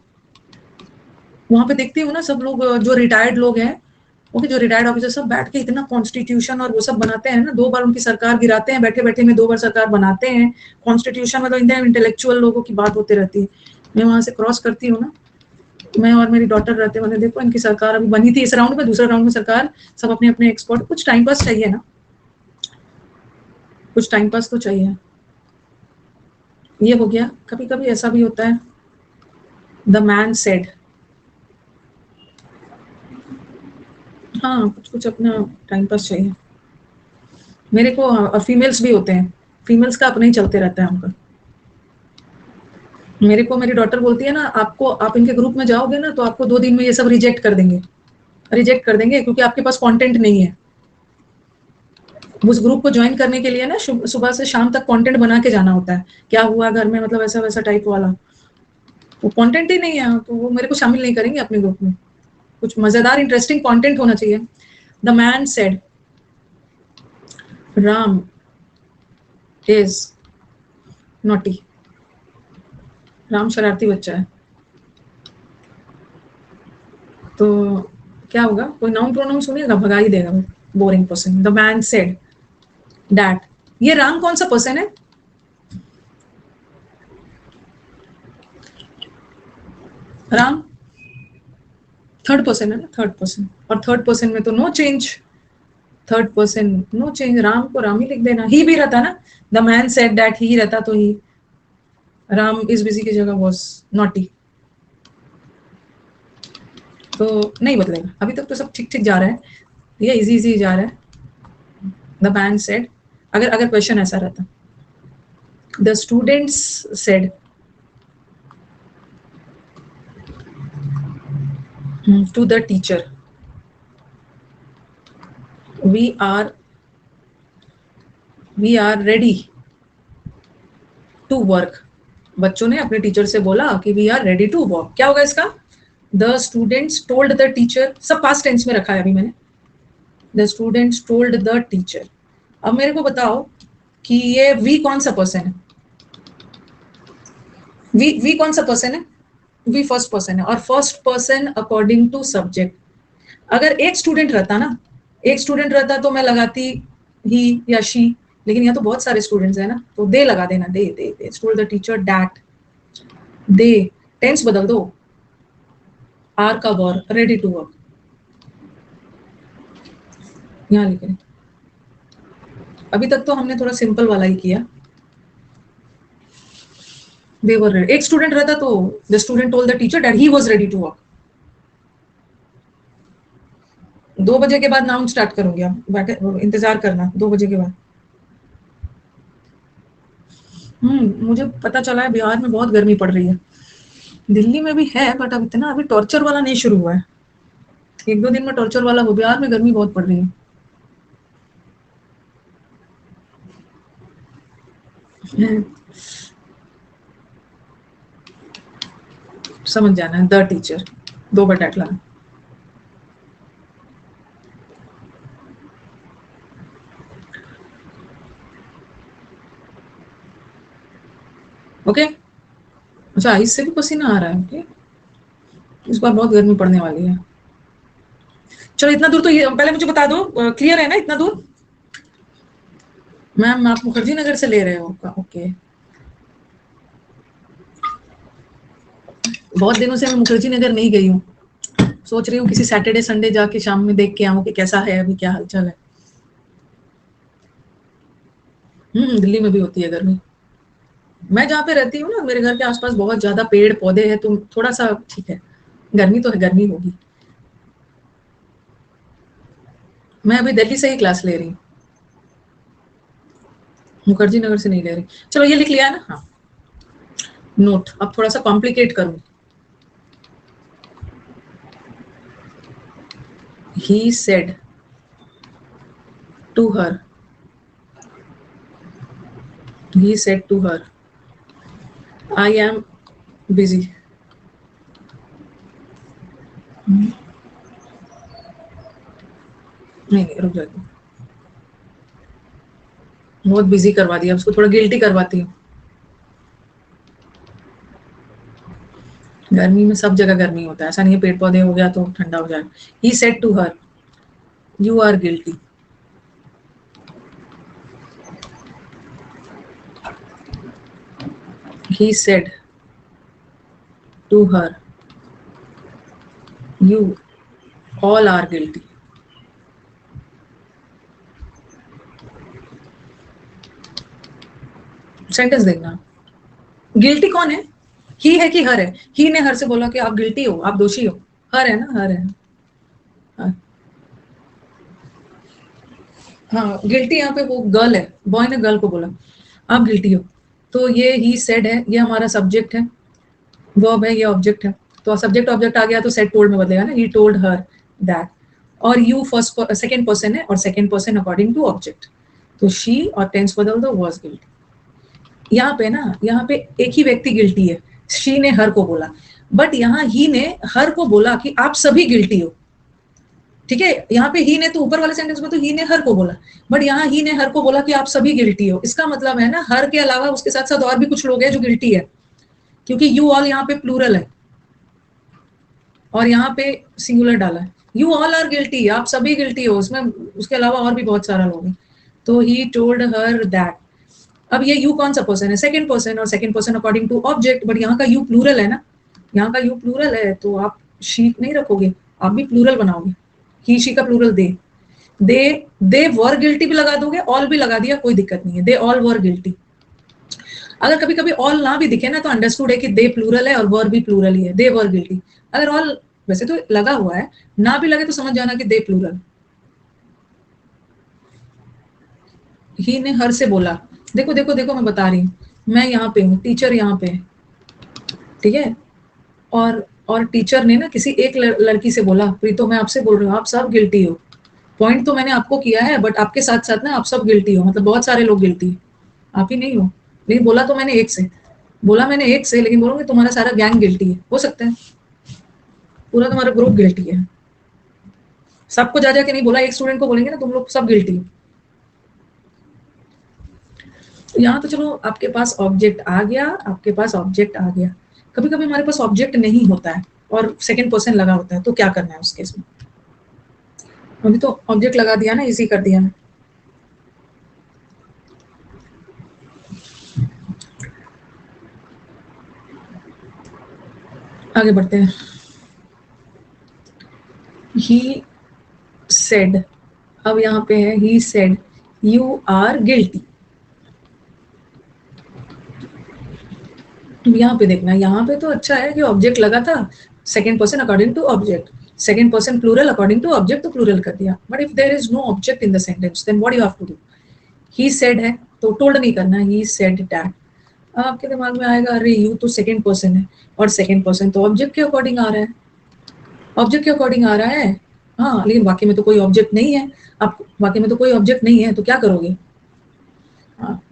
वहां पे देखती हूँ ना सब लोग जो रिटायर्ड लोग हैं, ओके, जो रिटायर्ड ऑफिसर सब बैठ के इतना कॉन्स्टिट्यूशन और वो सब बनाते हैं ना, 2 बार उनकी सरकार गिराते हैं, बैठे बैठे में 2 बार सरकार बनाते हैं। कॉन्स्टिट्यूशन में तो इंटेलेक्चुअल लोगों की बात होती रहती है। मैं वहां से क्रॉस करती हूँ ना, मैं और मेरी डॉटर रहते हैं, मैंने देखो इनकी सरकार अभी बनी थी इस राउंड में, दूसरे राउंड में सरकार, सब अपने अपने एक्सपर्ट। कुछ टाइम पास चाहिए ना, कुछ टाइम पास तो चाहिए। ये हो गया। कभी कभी ऐसा भी होता है, द मैन सेड। हाँ, कुछ कुछ अपना टाइम पास चाहिए। मेरे को फीमेल्स भी होते हैं, फीमेल्स का अपना ही चलते रहता है उनका। मेरे को मेरी डॉटर बोलती है ना, आपको, आप इनके ग्रुप में जाओगे ना तो आपको 2 दिन में ये सब रिजेक्ट कर देंगे, रिजेक्ट कर देंगे, क्योंकि आपके पास कंटेंट नहीं है। उस ग्रुप को ज्वाइन करने के लिए ना सुबह से शाम तक कंटेंट बना के जाना होता है, क्या हुआ घर में, मतलब ऐसा वैसा टाइप वाला। वो कंटेंट ही नहीं है तो वो मेरे को शामिल नहीं करेंगे अपने ग्रुप में। कुछ मजेदार इंटरेस्टिंग कंटेंट होना चाहिए। The man said Ram is naughty. Ram शरारती बच्चा है, तो क्या होगा? कोई नाउन प्रोनाउन सुनेगा भगा ही देगा, boring person. The man said that. ये राम कौन सा पर्सन है? राम थर्ड पर्सन है ना, थर्ड पर्सन, और थर्ड पर्सन में तो no change, third person no change, Ram को राम ही लिख देना। ही भी रहता ना, the man said that, he रहता तो ही, राम इज बिजी की जगह वॉज नॉटी, तो नहीं बदलेगा। अभी तक तो सब ठीक ठीक जा रहा है, ये इजी इजी जा रहा है। द मैन सेड, अगर अगर क्वेश्चन ऐसा रहता, the students said to the teacher we are ready to work. बच्चों ने अपने टीचर से बोला कि we are ready to work, क्या होगा इसका? The students told the teacher, सब पास्ट टेंस में रखा है अभी मैंने। The students told the teacher. अब मेरे को बताओ कि ये वी कौन सा पर्सन है? वी कौन सा पर्सन है? वी फर्स्ट पर्सन है, और first person according to subject. अगर एक स्टूडेंट रहता ना, एक स्टूडेंट रहता तो मैं लगाती ही या शी, लेकिन यहाँ तो बहुत सारे स्टूडेंट्स हैं ना, तो दे लगा देना, they they they told the teacher that, they tense बदल दो, आर का वर, रेडी टू वर्क यहाँ लिखे। अभी तक तो हमने थोड़ा सिंपल वाला ही किया, दे वर रेडी। एक स्टूडेंट रहता तो the student told the teacher that he was ready to work. 2 बजे के बाद नाउन स्टार्ट करूंगी, आप बैठे इंतजार करना 2 बजे के बाद। मुझे पता चला है बिहार में बहुत गर्मी पड़ रही है, दिल्ली में भी है बट अब इतना अभी टॉर्चर वाला नहीं शुरू हुआ है, 1-2 दिन में टॉर्चर वाला हो। बिहार में गर्मी बहुत पड़ रही है। समझ जाना है, द टीचर 2 बार टैग लाना। ओके अच्छा, आइस से भी पसीना आ रहा है। ओके इस बार बहुत गर्मी पड़ने वाली है। चलो इतना दूर तो ये पहले मुझे बता दो, क्लियर है ना इतना दूर? मैम आप मुखर्जी नगर से ले रहे हो? ओके बहुत दिनों से मैं मुखर्जी नगर नहीं गई हूँ, सोच रही हूँ किसी सैटरडे संडे जाके शाम में देख के आऊँ कि कैसा है अभी, क्या हालचाल है। दिल्ली में भी होती है गर्मी। मैं जहाँ पे रहती हूँ ना, मेरे घर के आसपास बहुत ज्यादा पेड़ पौधे हैं, तो थोड़ा सा ठीक है, गर्मी तो है, गर्मी होगी। मैं अभी दिल्ली से ही क्लास ले रही हूँ, मुखर्जी नगर से नहीं ले रही। चलो ये लिख लिया है ना? हाँ नोट, अब थोड़ा सा कॉम्प्लिकेट करूँ। He said to her, he said to her, I am busy. नहीं रुक जाती, बहुत बिजी करवा दिया उसको, थोड़ा गिल्टी करवाती हूँ। गर्मी में सब जगह गर्मी होता है, ऐसा नहीं है पेड़ पौधे हो गया तो ठंडा हो जाएगा। He said to her, you are guilty. He said to her, you all are guilty. Sentence देखना, गिल्टी कौन है? ही है कि हर है? ही ने हर से बोला कि आप गिल्टी हो, आप दोषी हो। हर है ना, हर है। हाँ गिल्टी यहाँ पे वो गर्ल है, बॉय ने गर्ल को बोला आप गिल्टी हो, तो ये ही सेड है, ये हमारा सब्जेक्ट है, वर्ब है, ये ऑब्जेक्ट है। तो सब्जेक्ट ऑब्जेक्ट आ गया तो सेड टोल्ड में बदलेगा ना, ही टोल्ड हर दैट। और यू फर्स्ट सेकंड पर्सन है, और second person according to object, तो शी और टेंस बदल दो, वाज गिल्टी। यहाँ पे ना, यहाँ पे एक ही व्यक्ति गिल्टी है, शी ने हर को बोला, बट यहाँ ही ने हर को बोला कि आप सभी गिल्टी हो। ठीक है, यहाँ पे ही ने तो ऊपर वाले सेंटेंस में तो ही ने हर को बोला, बट यहाँ ही ने हर को बोला कि आप सभी गिल्टी हो। इसका मतलब है ना, हर के अलावा उसके साथ साथ और भी कुछ लोग हैं जो गिल्टी है, क्योंकि यू ऑल यहाँ पे प्लूरल है और यहाँ पे सिंगुलर डाला है। यू ऑल आर गिल्टी, आप सभी गिल्टी हो, उसमें उसके अलावा और भी बहुत सारा लोग हैं। तो ही टोल्ड हर दैट। अब ये यू कौन सा पर्सन है? सेकंड पर्सन, और second person according to object, but यहाँ का यू प्लूरल है ना, यहाँ का यू प्लूरल है, तो आप शी नहीं रखोगे, आप भी प्लूरल बनाओगे। ही शी का प्लूरल दे, दे वर गिल्टी भी लगा दोगे, ऑल भी लगा दिया, कोई दिक्कत नहीं है, दे ऑल वर गिल्टी। अगर कभी कभी ऑल ना भी दिखे ना, तो अंडरस्टूड है कि दे प्लूरल है और वर भी प्लूरल ही है, दे वर गिल्टी। अगर ऑल वैसे तो लगा हुआ है, ना भी लगे तो समझ जाना कि दे प्लूरल। ही ने हर से बोला, देखो देखो देखो मैं बता रही हूँ, मैं यहाँ पे हूँ, टीचर यहाँ पे, ठीक है, और टीचर ने ना किसी एक लड़की से बोला, प्रीतो मैं आपसे बोल रही हूँ, आप सब गिल्टी हो। पॉइंट तो मैंने आपको किया है, बट आपके साथ साथ ना आप सब गिल्टी हो, मतलब बहुत सारे लोग गिल्टी है, आप ही नहीं हो। लेकिन बोला तो मैंने एक से, बोला मैंने एक से, लेकिन बोलूंगी तुम्हारा सारा गैंग गिल्टी है, हो सकता है पूरा तुम्हारा ग्रुप गिल्टी है। सबको जा जाके नहीं बोला, एक स्टूडेंट को बोलेंगे ना तुम लोग सब गिल्टी हो। यहाँ तो चलो आपके पास ऑब्जेक्ट आ गया, आपके पास ऑब्जेक्ट आ गया। कभी कभी हमारे पास ऑब्जेक्ट नहीं होता है और सेकंड पर्सन लगा होता है, तो क्या करना है उस केस में? अभी तो ऑब्जेक्ट लगा दिया ना, इजी कर दिया है। आगे बढ़ते हैं. ही सेड, अब यहाँ पे है he said you are guilty. यहाँ पे देखना, यहाँ पे तो अच्छा है कि ऑब्जेक्ट लगा था, second person according to object, second person plural according to object, तो प्लूरल कर दिया. But if there is no object in the sentence then what you have to do. He said है तो टोल्ड नहीं करना, ही said that. आपके दिमाग में आएगा अरे यू तो सेकेंड पर्सन है, और सेकेंड पर्सन तो ऑब्जेक्ट के अकॉर्डिंग आ रहा है, ऑब्जेक्ट के अकॉर्डिंग आ रहा है. हाँ, लेकिन वाक्य में तो कोई ऑब्जेक्ट नहीं है. आप वाक्य में तो कोई ऑब्जेक्ट नहीं है तो क्या करोगे.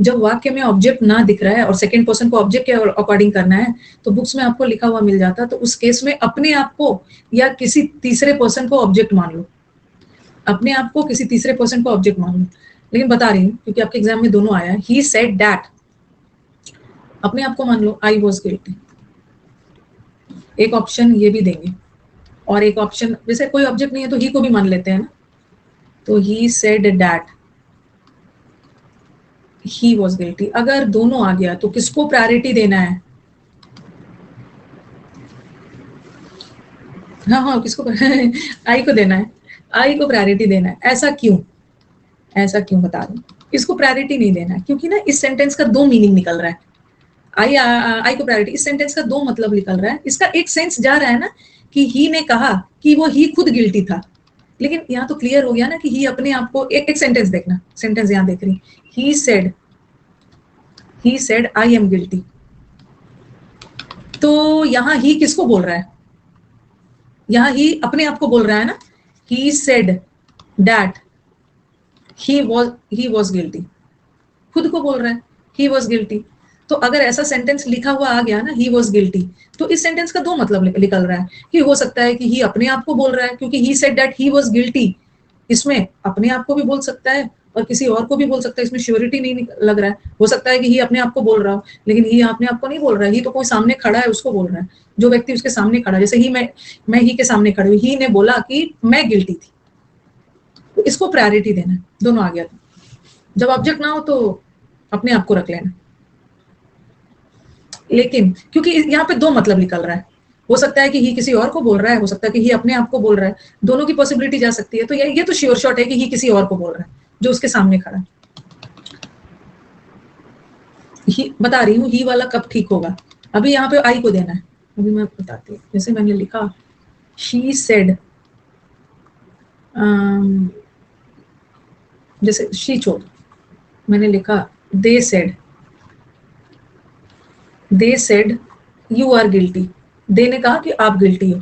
जब वाक्य में ऑब्जेक्ट ना दिख रहा है और सेकंड पर्सन को ऑब्जेक्ट के अकॉर्डिंग करना है, तो बुक्स में आपको लिखा हुआ मिल जाता, तो उस केस में अपने आप को या किसी तीसरे पर्सन को ऑब्जेक्ट मान लो, अपने आप को किसी तीसरे पर्सन को ऑब्जेक्ट मान लो. लेकिन बता रही हूँ क्योंकि आपके एग्जाम में दोनों आया है. ही सेड दैट, अपने आप को मान लो आई वॉज गिल्टी. एक ऑप्शन ये भी देंगे, और एक ऑप्शन जैसे कोई ऑब्जेक्ट नहीं है तो ही को भी मान लेते हैं ना, तो he said that he was guilty. अगर दोनों आ गया तो किसको प्रायोरिटी देना है. हाँ हाँ, किसको आई को देना है, आई को प्रायोरिटी देना है. ऐसा क्यों, ऐसा क्यों बता रही हूँ. इसको प्रायोरिटी नहीं देना है क्योंकि ना इस सेंटेंस का दो मीनिंग निकल रहा है. आई को प्रायोरिटी, इस सेंटेंस का दो मतलब निकल रहा है. इसका एक सेंस जा रहा है ना कि ही ने कहा कि वो ही खुद गिल्टी था, लेकिन यहाँ तो क्लियर हो गया ना कि ही अपने आप को, एक सेंटेंस देखना, सेंटेंस यहाँ देख रही, ही सेड आई एम गिल्टी. तो यहाँ ही किसको बोल रहा है, यहाँ ही अपने आप को बोल रहा है ना. ही said that he was guilty, खुद को बोल रहा है ही वॉज गिल्टी. तो अगर ऐसा सेंटेंस लिखा हुआ आ गया ना ही वॉज गिल्टी, तो इस सेंटेंस का दो मतलब निकल रहा है कि हो सकता है कि ही अपने आप को बोल रहा है क्योंकि ही said that he was guilty, इसमें अपने आप को भी बोल सकता है और किसी और को भी बोल सकता है, इसमें श्योरिटी नहीं लग रहा है. हो सकता है कि ही अपने आप को बोल रहा हो, लेकिन ही अपने आप को नहीं बोल रहा है, ही तो कोई सामने खड़ा है उसको बोल रहा है, जो व्यक्ति उसके सामने खड़ा है. जैसे ही मैं ही के सामने खड़ी हुई, ही ने बोला कि मैं गिल्टी थी, तो इसको प्रायोरिटी देना है. दोनों आ गया था. जब ऑब्जेक्ट ना हो तो अपने आप को रख लेना. लेकिन क्योंकि यहाँ पे दो मतलब निकल रहा है, हो सकता है कि ही किसी और को बोल रहा है, हो सकता है कि ही अपने आप को बोल रहा है, दोनों की पॉसिबिलिटी जा सकती है. तो ये तो श्योर शॉट है कि ही किसी और को बोल रहा है जो उसके सामने खड़ा है. ही बता रही हूँ ही वाला कब ठीक होगा. अभी यहाँ पे आई को देना है, अभी मैं बताती हूँ. जैसे मैंने लिखा शी सेड, जैसे शी छोड़, मैंने लिखा they said you are guilty. They ने कहा कि आप गिल्टी हो.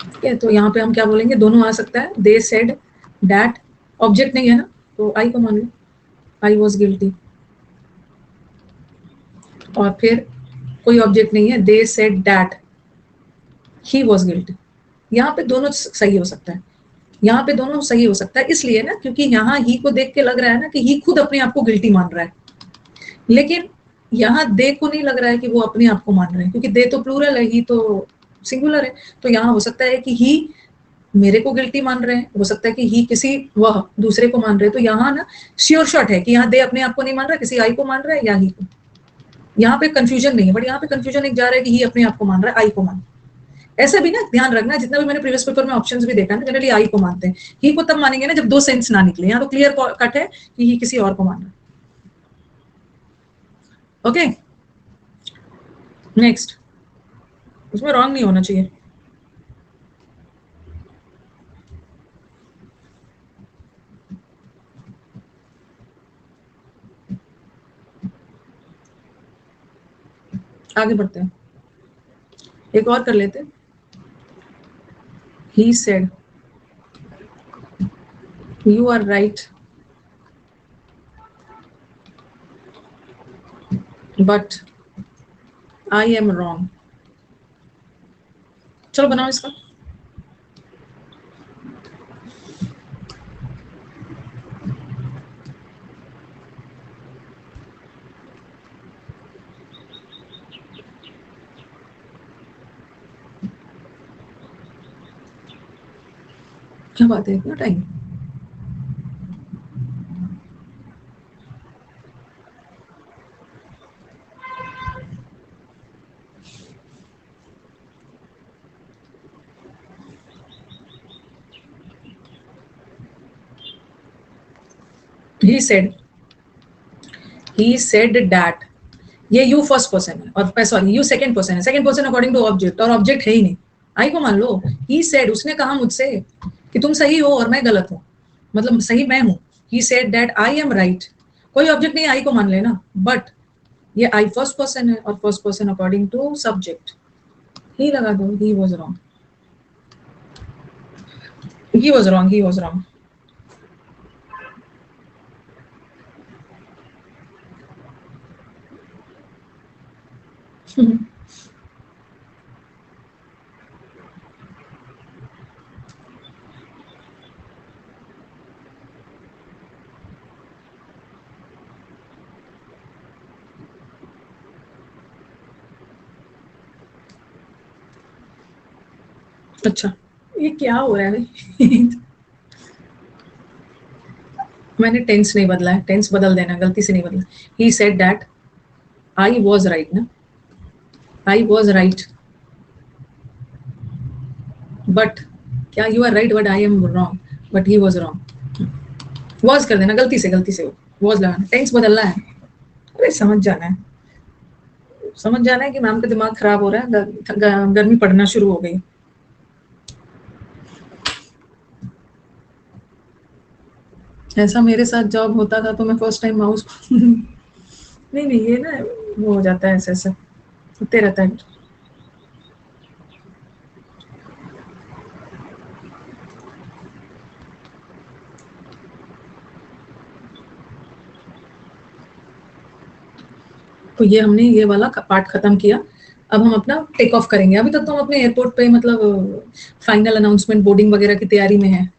ठीक है, तो यहाँ पे हम क्या बोलेंगे, दोनों आ सकता है. दे सेड दैट, ऑब्जेक्ट नहीं है ना तो आई को मान लो, आई वॉज गिल्टी. और फिर कोई ऑब्जेक्ट नहीं है, they said that he was guilty. यहाँ पे दोनों सही हो सकता है, यहाँ पे दोनों सही हो सकता है इसलिए ना क्योंकि यहाँ ही को देख के लग रहा है ना कि ही खुद अपने आप को गिल्टी मान रहा है, लेकिन यहाँ दे को नहीं लग रहा है कि वो अपने आप को मान रहे हैं क्योंकि दे तो प्लूरल है, ही तो सिंगुलर है. तो यहाँ हो सकता है कि ही मेरे को गिल्टी मान रहे हैं, हो सकता है कि ही किसी वह दूसरे को मान रहे हैं. तो यहाँ ना श्योर शॉट है कि यहाँ दे अपने आप को नहीं मान रहा, किसी आई को मान रहा है या ही को. यहाँ पे कंफ्यूजन नहीं है, बट यहाँ पे कंफ्यूजन एक जा रहा है कि ही अपने आप को मान रहा है, आई को मान. ऐसे भी ना ध्यान रखना, जितना भी मैंने प्रीवियस पेपर में ऑप्शंस भी देखा ना, जनरली आई को मानते हैं. ही को तब मानेंगे ना जब दो सेंस ना निकले. यहाँ तो क्लियर कट है कि ही किसी और को मान रहा है. Okay, next. उसमें रॉन्ग नहीं होना चाहिए. आगे बढ़ते हैं, एक और कर लेते हैं. He said you are right but I am wrong. चलो बनाओ इसका. क्या बात है, इतना टाइम. he said that, ये यू फर्स्ट पर्सन है और सॉरी यू सेकंड पर्सन है, second person according to object, और ऑब्जेक्ट है ही नहीं, आई को मान लो। ही सेड, उसने कहा मुझसे कि तुम सही हो और मैं गलत हूँ, मतलब सही मैं हूँ। ही said that I am right, कोई ऑब्जेक्ट नहीं, आई को मान लेना, बट ये आई फर्स्ट पर्सन है और first person according to subject, he लगा दो, he was wrong, he was wrong. अच्छा, ये क्या हो रहा है भाई? मैंने टेंस नहीं बदला है, टेंस बदल देना, गलती से नहीं बदला। He said that I was right ना, आई वॉज राइट बट, क्या you are right but I am wrong, but he was wrong. Was कर देना, गलती से वॉज लगाना, टेंस बदलना है। अरे समझ जाना है कि मैम का दिमाग खराब हो रहा है, गर्मी पड़ना शुरू हो गई। ऐसा मेरे साथ जॉब होता था तो मैं फर्स्ट टाइम माउस नहीं ये ना वो हो जाता है, ऐसे होते रहता है। तो ये हमने ये वाला पार्ट खत्म किया, अब हम अपना टेक ऑफ करेंगे। अभी तक तो हम अपने एयरपोर्ट पे मतलब फाइनल अनाउंसमेंट, बोर्डिंग वगैरह की तैयारी में है।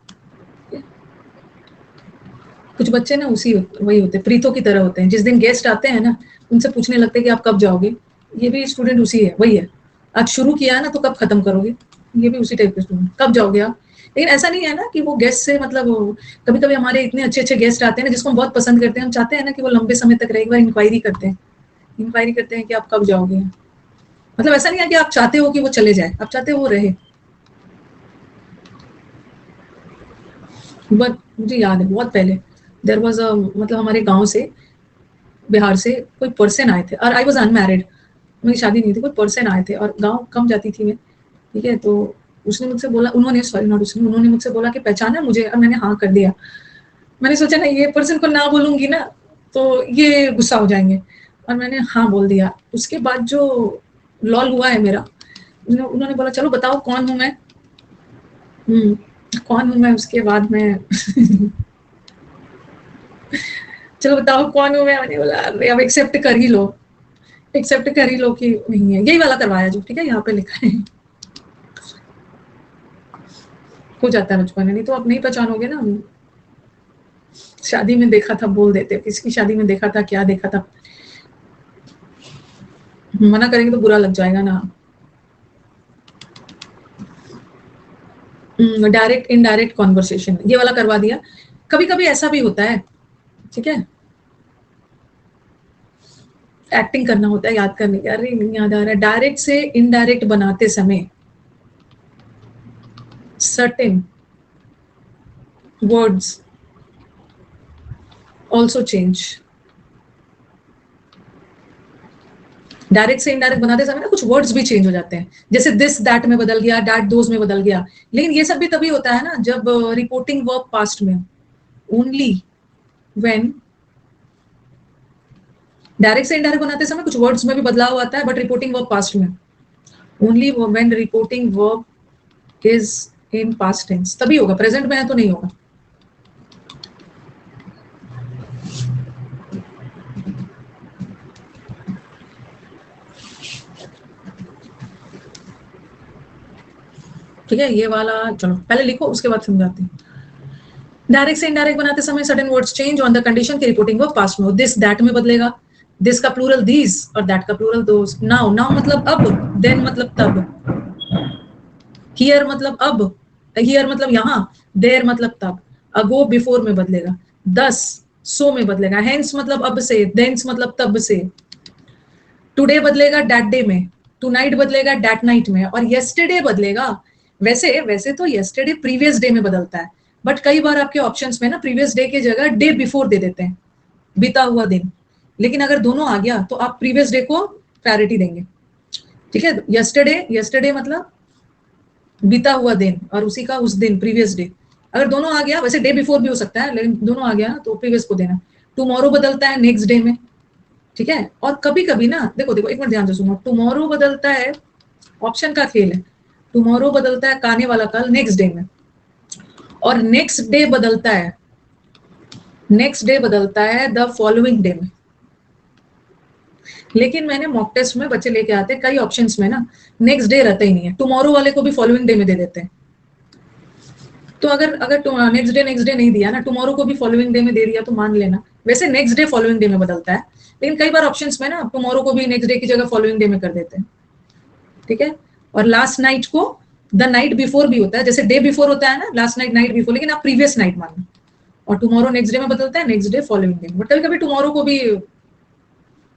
कुछ बच्चे ना वही होते, प्रीतो की तरह होते हैं, जिस दिन गेस्ट आते हैं ना उनसे पूछने लगते हैं कि आप कब जाओगे। ये भी स्टूडेंट उसी है, वही है, आज शुरू किया है ना तो कब खत्म करोगे, ये भी उसी टाइप के स्टूडेंट, कब जाओगे आप। लेकिन ऐसा नहीं है ना कि वो गेस्ट से मतलब, कभी कभी हमारे इतने अच्छे अच्छे गेस्ट आते हैं ना जिसको हम बहुत पसंद करते हैं, हम चाहते हैं ना कि वो लंबे समय तक रहे, एक बार इंक्वायरी करते हैं कि आप कब जाओगे। मतलब ऐसा नहीं है कि आप चाहते हो कि वो चले जाए, आप चाहते हो वो रहे। बट मुझे याद है बहुत पहले देयर वाज अ, मतलब हमारे गांव से, बिहार से कोई पर्सन आए थे और आई वाज अनमैरिड, मेरी शादी नहीं थी, कोई पर्सन आए थे और गांव कम जाती थी मैं, ठीक है। तो उसने मुझसे बोला, उन्होंने मुझसे बोला कि पहचाना मुझे, और मैंने हाँ कर दिया। मैंने सोचा ना ये पर्सन को ना बोलूंगी ना तो ये गुस्सा हो जाएंगे, और मैंने हाँ बोल दिया। उसके बाद जो लॉल हुआ है मेरा, उन्होंने बोला चलो बताओ कौन हूँ मैं, कौन हूँ मैं, उसके बाद मैं चलो बताओ कौन हूँ मैं, मैंने बोला अरे अब एक्सेप्ट कर ही लो कि नहीं है, यही वाला करवाया जो, ठीक है, यहाँ पे लिखा है। हो जाता है बचपन में, नहीं तो आप नहीं पहचानोगे ना। शादी में देखा था बोल देते, किसकी शादी में देखा था, क्या देखा था, मना करेंगे तो बुरा लग जाएगा ना। डायरेक्ट इनडायरेक्ट कॉन्वर्सेशन, ये वाला करवा दिया। कभी कभी ऐसा भी होता है, ठीक है, एक्टिंग करना होता है, याद करने का, अरे नहीं याद आ रहा है। डायरेक्ट से इनडायरेक्ट बनाते समय certain words also change. Direct से इनडायरेक्ट बनाते समय ना कुछ वर्ड्स भी चेंज हो जाते हैं, जैसे दिस दैट में बदल गया, दैट दोज में बदल गया। लेकिन ये सब भी तभी होता है ना जब रिपोर्टिंग वर्ब पास्ट में, ओनली व्हेन डायरेक्ट से इनडायरेक्ट बनाते समय कुछ वर्ड्स में भी बदलाव आता है, बट रिपोर्टिंग वर्ब पास्ट में, only when reporting verb is in past tense, तभी होगा, प्रेजेंट में है तो नहीं होगा। ठीक है, ये वाला चलो पहले लिखो, उसके बाद समझाते हैं। डायरेक्ट से इनडायरेक्ट बनाते समय sudden words change on the condition की रिपोर्टिंग वर्ब पास्ट में हो। दिस दैट में बदलेगा, दिस का प्लूरल दीज और दैट का प्लूरल दोस। नाउ मतलब अब, देन मतलब तब, हियर मतलब अब, हियर मतलब यहाँ, देयर मतलब तब, अगो बिफोर में बदलेगा, दस सो में बदलेगा, हेंस मतलब अब से, देंस मतलब तब से, टुडे बदलेगा डैट डे में, टू नाइट बदलेगा डैट नाइट में, और येस्टरडे बदलेगा, वैसे तो येस्टरडे प्रीवियस डे में बदलता है, बट कई बार आपके ऑप्शंस में ना प्रीवियस डे की जगह डे बिफोर दे देते हैं, बीता हुआ दिन। लेकिन अगर दोनों आ गया तो आप प्रीवियस डे को प्रायोरिटी देंगे, ठीक है। यस्टरडे मतलब बीता हुआ दिन, और उसी का उस दिन प्रीवियस डे। अगर दोनों आ गया, वैसे डे बिफोर भी हो सकता है, लेकिन दोनों आ गया तो प्रीवियस को देना। टुमारो बदलता है नेक्स्ट डे में, ठीक है। और कभी कभी ना देखो देखो एक मिनट ध्यान से सुनो, टुमारो बदलता है, ऑप्शन का खेल है। टुमारो बदलता है आने वाला कल नेक्स्ट डे में, और नेक्स्ट डे बदलता है द फॉलोइंग डे में। लेकिन मैंने मॉक टेस्ट में बच्चे लेके आते हैं, कई ऑप्शंस में ना नेक्स्ट डे रहता ही नहीं है, टुमारो वाले को भी फॉलोइंग डे में दे देते हैं। तो अगर नेक्स्ट डे नहीं दिया ना, टुमारो को भी फॉलोइंग डे में दे दिया तो मान लेना, वैसे नेक्स्ट डे फॉलोइंग डे में बदलता है, लेकिन कई बार ऑप्शंस में ना टुमारो को भी नेक्स्ट डे की जगह फॉलोइंग डे में कर देते हैं, ठीक है। और लास्ट नाइट को द नाइट बिफोर भी होता है, जैसे डे बिफोर होता है ना, लास्ट नाइट बिफोर, लेकिन आप प्रीवियस नाइट मानना। और टुमारो नेक्स्ट डे में बदलता है, नेक्स्ट डे फॉलोइंग डे में। बट कभी कभी टुमारो को भी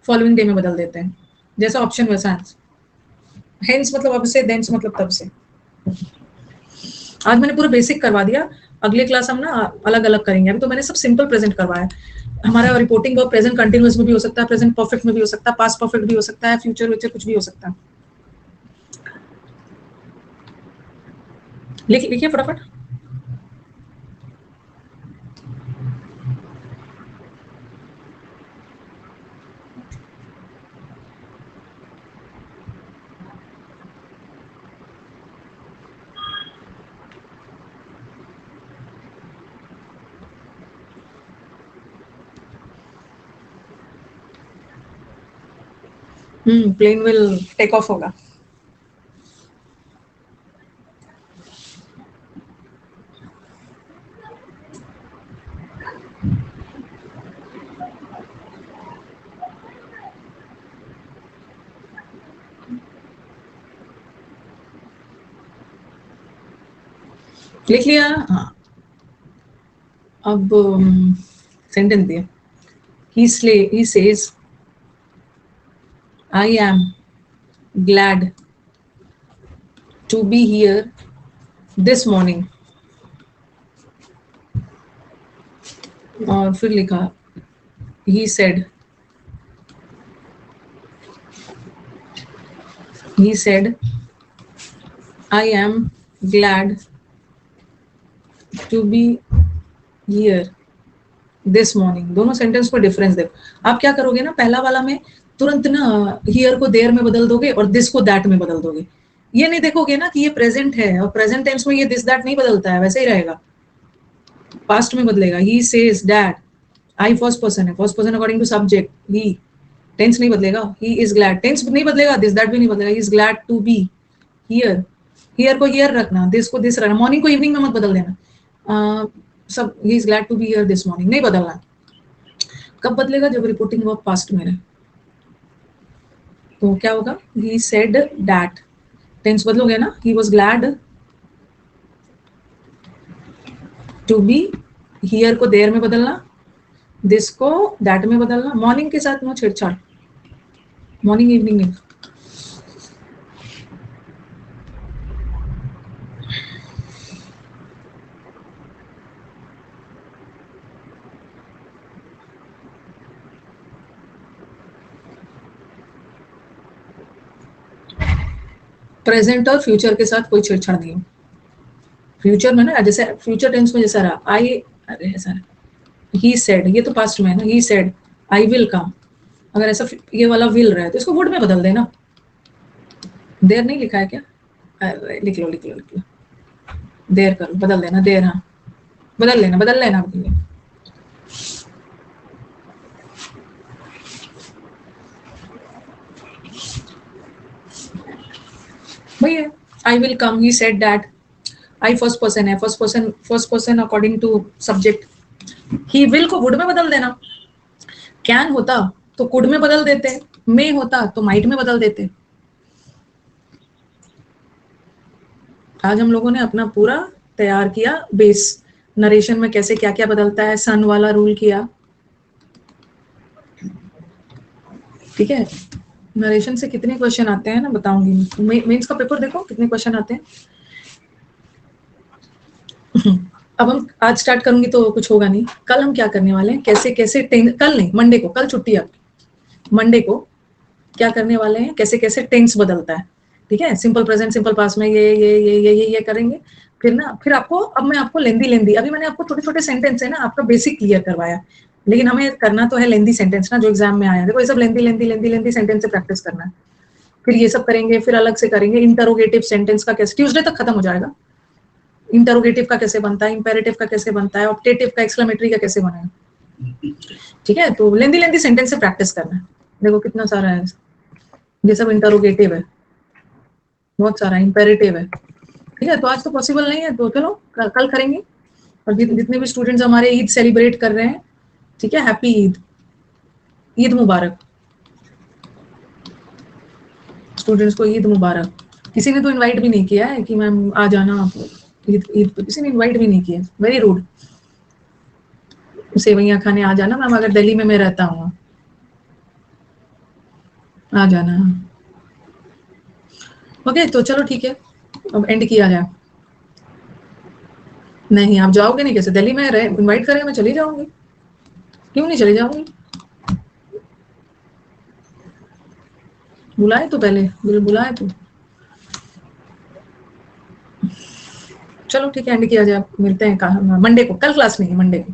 फॉलोइंग डे में बदल देते हैं, जैसा ऑप्शन वैसा आंसर। हेंस मतलब अब से, देंस मतलब तब से। आज मैंने पूरा बेसिक करवा दिया, अगले क्लास हम ना अलग अलग करेंगे। अभी तो मैंने सब सिंपल प्रेजेंट करवाया। हमारा रिपोर्टिंग वर्ब प्रेजेंट कंटिन्यूअस में भी हो सकता है, प्रेजेंट परफेक्ट में भी हो सकता है, पास्ट परफेक्ट भी हो सकता है, फ्यूचर कुछ भी हो सकता है। लिखिए फटाफट। प्लेन विल टेक ऑफ होगा। लिख लिया? हाँ। अब सेंटेंस दिया, he says I am glad to be here this morning। और फिर लिखा he said I am glad to be here this morning। दोनों सेंटेंस को डिफरेंस देखो। आप क्या करोगे ना, पहला वाला में तुरंत ना हियर को देयर में बदल दोगे और दिस को दैट में बदल दोगे। ये नहीं देखोगे ना कि ये प्रेजेंट है, और प्रेजेंट टेंस में ये दिस दैट नहीं बदलता है, वैसे ही रहेगा। पास्ट में बदलेगा, he says that. I first person है, first person according to subject he. Tense नहीं बदलेगा, ही इज ग्लैड। टेंस नहीं बदलेगा, दिस दैट भी नहीं बदलेगा, he is glad to be here. Here को हियर रखना, दिस को दिस रखना। मॉर्निंग को इवनिंग में मत बदल देना। सब he is glad to be here this morning नहीं बदलना। कब बदलेगा? जब रिपोर्टिंग वर्ब पास्ट में रहे। तो क्या होगा? He said that. टेंस बदलोगे ना, he was glad to be. Here को देयर में बदलना, दिस को दैट में बदलना। मॉर्निंग के साथ नो छेड़छाड़, मॉर्निंग इवनिंग नहीं। प्रेजेंट और फ्यूचर के साथ कोई छेड़छाड़ नहीं हो। फ्यूचर में ना, जैसे फ्यूचर टेंस में जैसा रहा आई, अरे ऐसा ही सेड, ये तो पास्ट में है ना। ही सेड आई विल कम। अगर ऐसा ये वाला विल रहा है तो इसको वुड में बदल देना। देर नहीं लिखा है क्या? अरे लिख लो देर करो, बदल देना देर। हाँ बदल लेना भैया। I will come, he said that. I first person है, first person according to subject. He will को वुड में बदल देना। कैन होता तो कुड में बदल देते, मे होता तो माइट में बदल देते। आज हम लोगों ने अपना पूरा तैयार किया बेस, नरेशन में कैसे क्या क्या बदलता है, सन वाला रूल किया, ठीक है। नरेशन से कितने क्वेश्चन आते हैं ना बताऊंगी। मेंस का पेपर देखो कितने क्वेश्चन आते हैं। अब हम आज स्टार्ट करूंगी तो कुछ होगा नहीं, कल हम क्या करने वाले हैं, कैसे कैसे कल नहीं, मंडे को, कल छुट्टी है आपकी, मंडे को क्या करने वाले हैं, कैसे कैसे टेंस बदलता है, ठीक है। सिंपल प्रेजेंट, सिंपल पास्ट में ये करेंगे। फिर ना, फिर आपको, अब मैं आपको लेंदी, अभी मैंने आपको छोटे छोटे सेंटेंस है ना आपका बेसिक क्लियर करवाया, लेकिन हमें करना तो है लेंदी सेंटेंस ना, जो एग्जाम में आया। देखो ये सब लेंदी सेंटेंस से प्रैक्टिस करना है। फिर ये सब करेंगे, फिर अलग से करेंगे इंटरोगेटिव सेंटेंस का कैसे, ट्यूसडे तक खत्म हो जाएगा। इंटरोगेटिव का कैसे बनता है, इंपेरेटिव का कैसे बनता है, ऑप्टेटिव का, एक्सक्लेमेटरी का कैसे बनेगा, ठीक है। तो लेंदी सेंटेंस से प्रैक्टिस करना है। देखो कितना सारा है, ये सब इंटरोगेटिव है, बहुत सारा इंपेरेटिव है, ठीक है। तो आज तो पॉसिबल नहीं है, तो चलो कल करेंगे। और जितने भी स्टूडेंट्स हमारे ईद सेलिब्रेट कर रहे हैं, ठीक है, हैप्पी ईद, ईद मुबारक स्टूडेंट्स को, ईद मुबारक। किसी ने तो इनवाइट भी नहीं किया है कि मैम आ जाना आप ईद पे, किसी ने इनवाइट भी नहीं किया, वेरी रूड। सेवैयां खाने आ जाना मैम, अगर दिल्ली में मैं रहता हूँ, आ जाना। ओके, तो चलो ठीक है, अब एंड किया जाए। नहीं, आप जाओगे नहीं कैसे, दिल्ली में रहे, इनवाइट करें मैं चली जाऊंगी, क्यों नहीं चली जाऊंगी, बुलाए तो पहले, बुलाए तो। चलो ठीक है, एंड किया जाए, मिलते हैं मंडे को, कल क्लास नहीं है, मंडे को।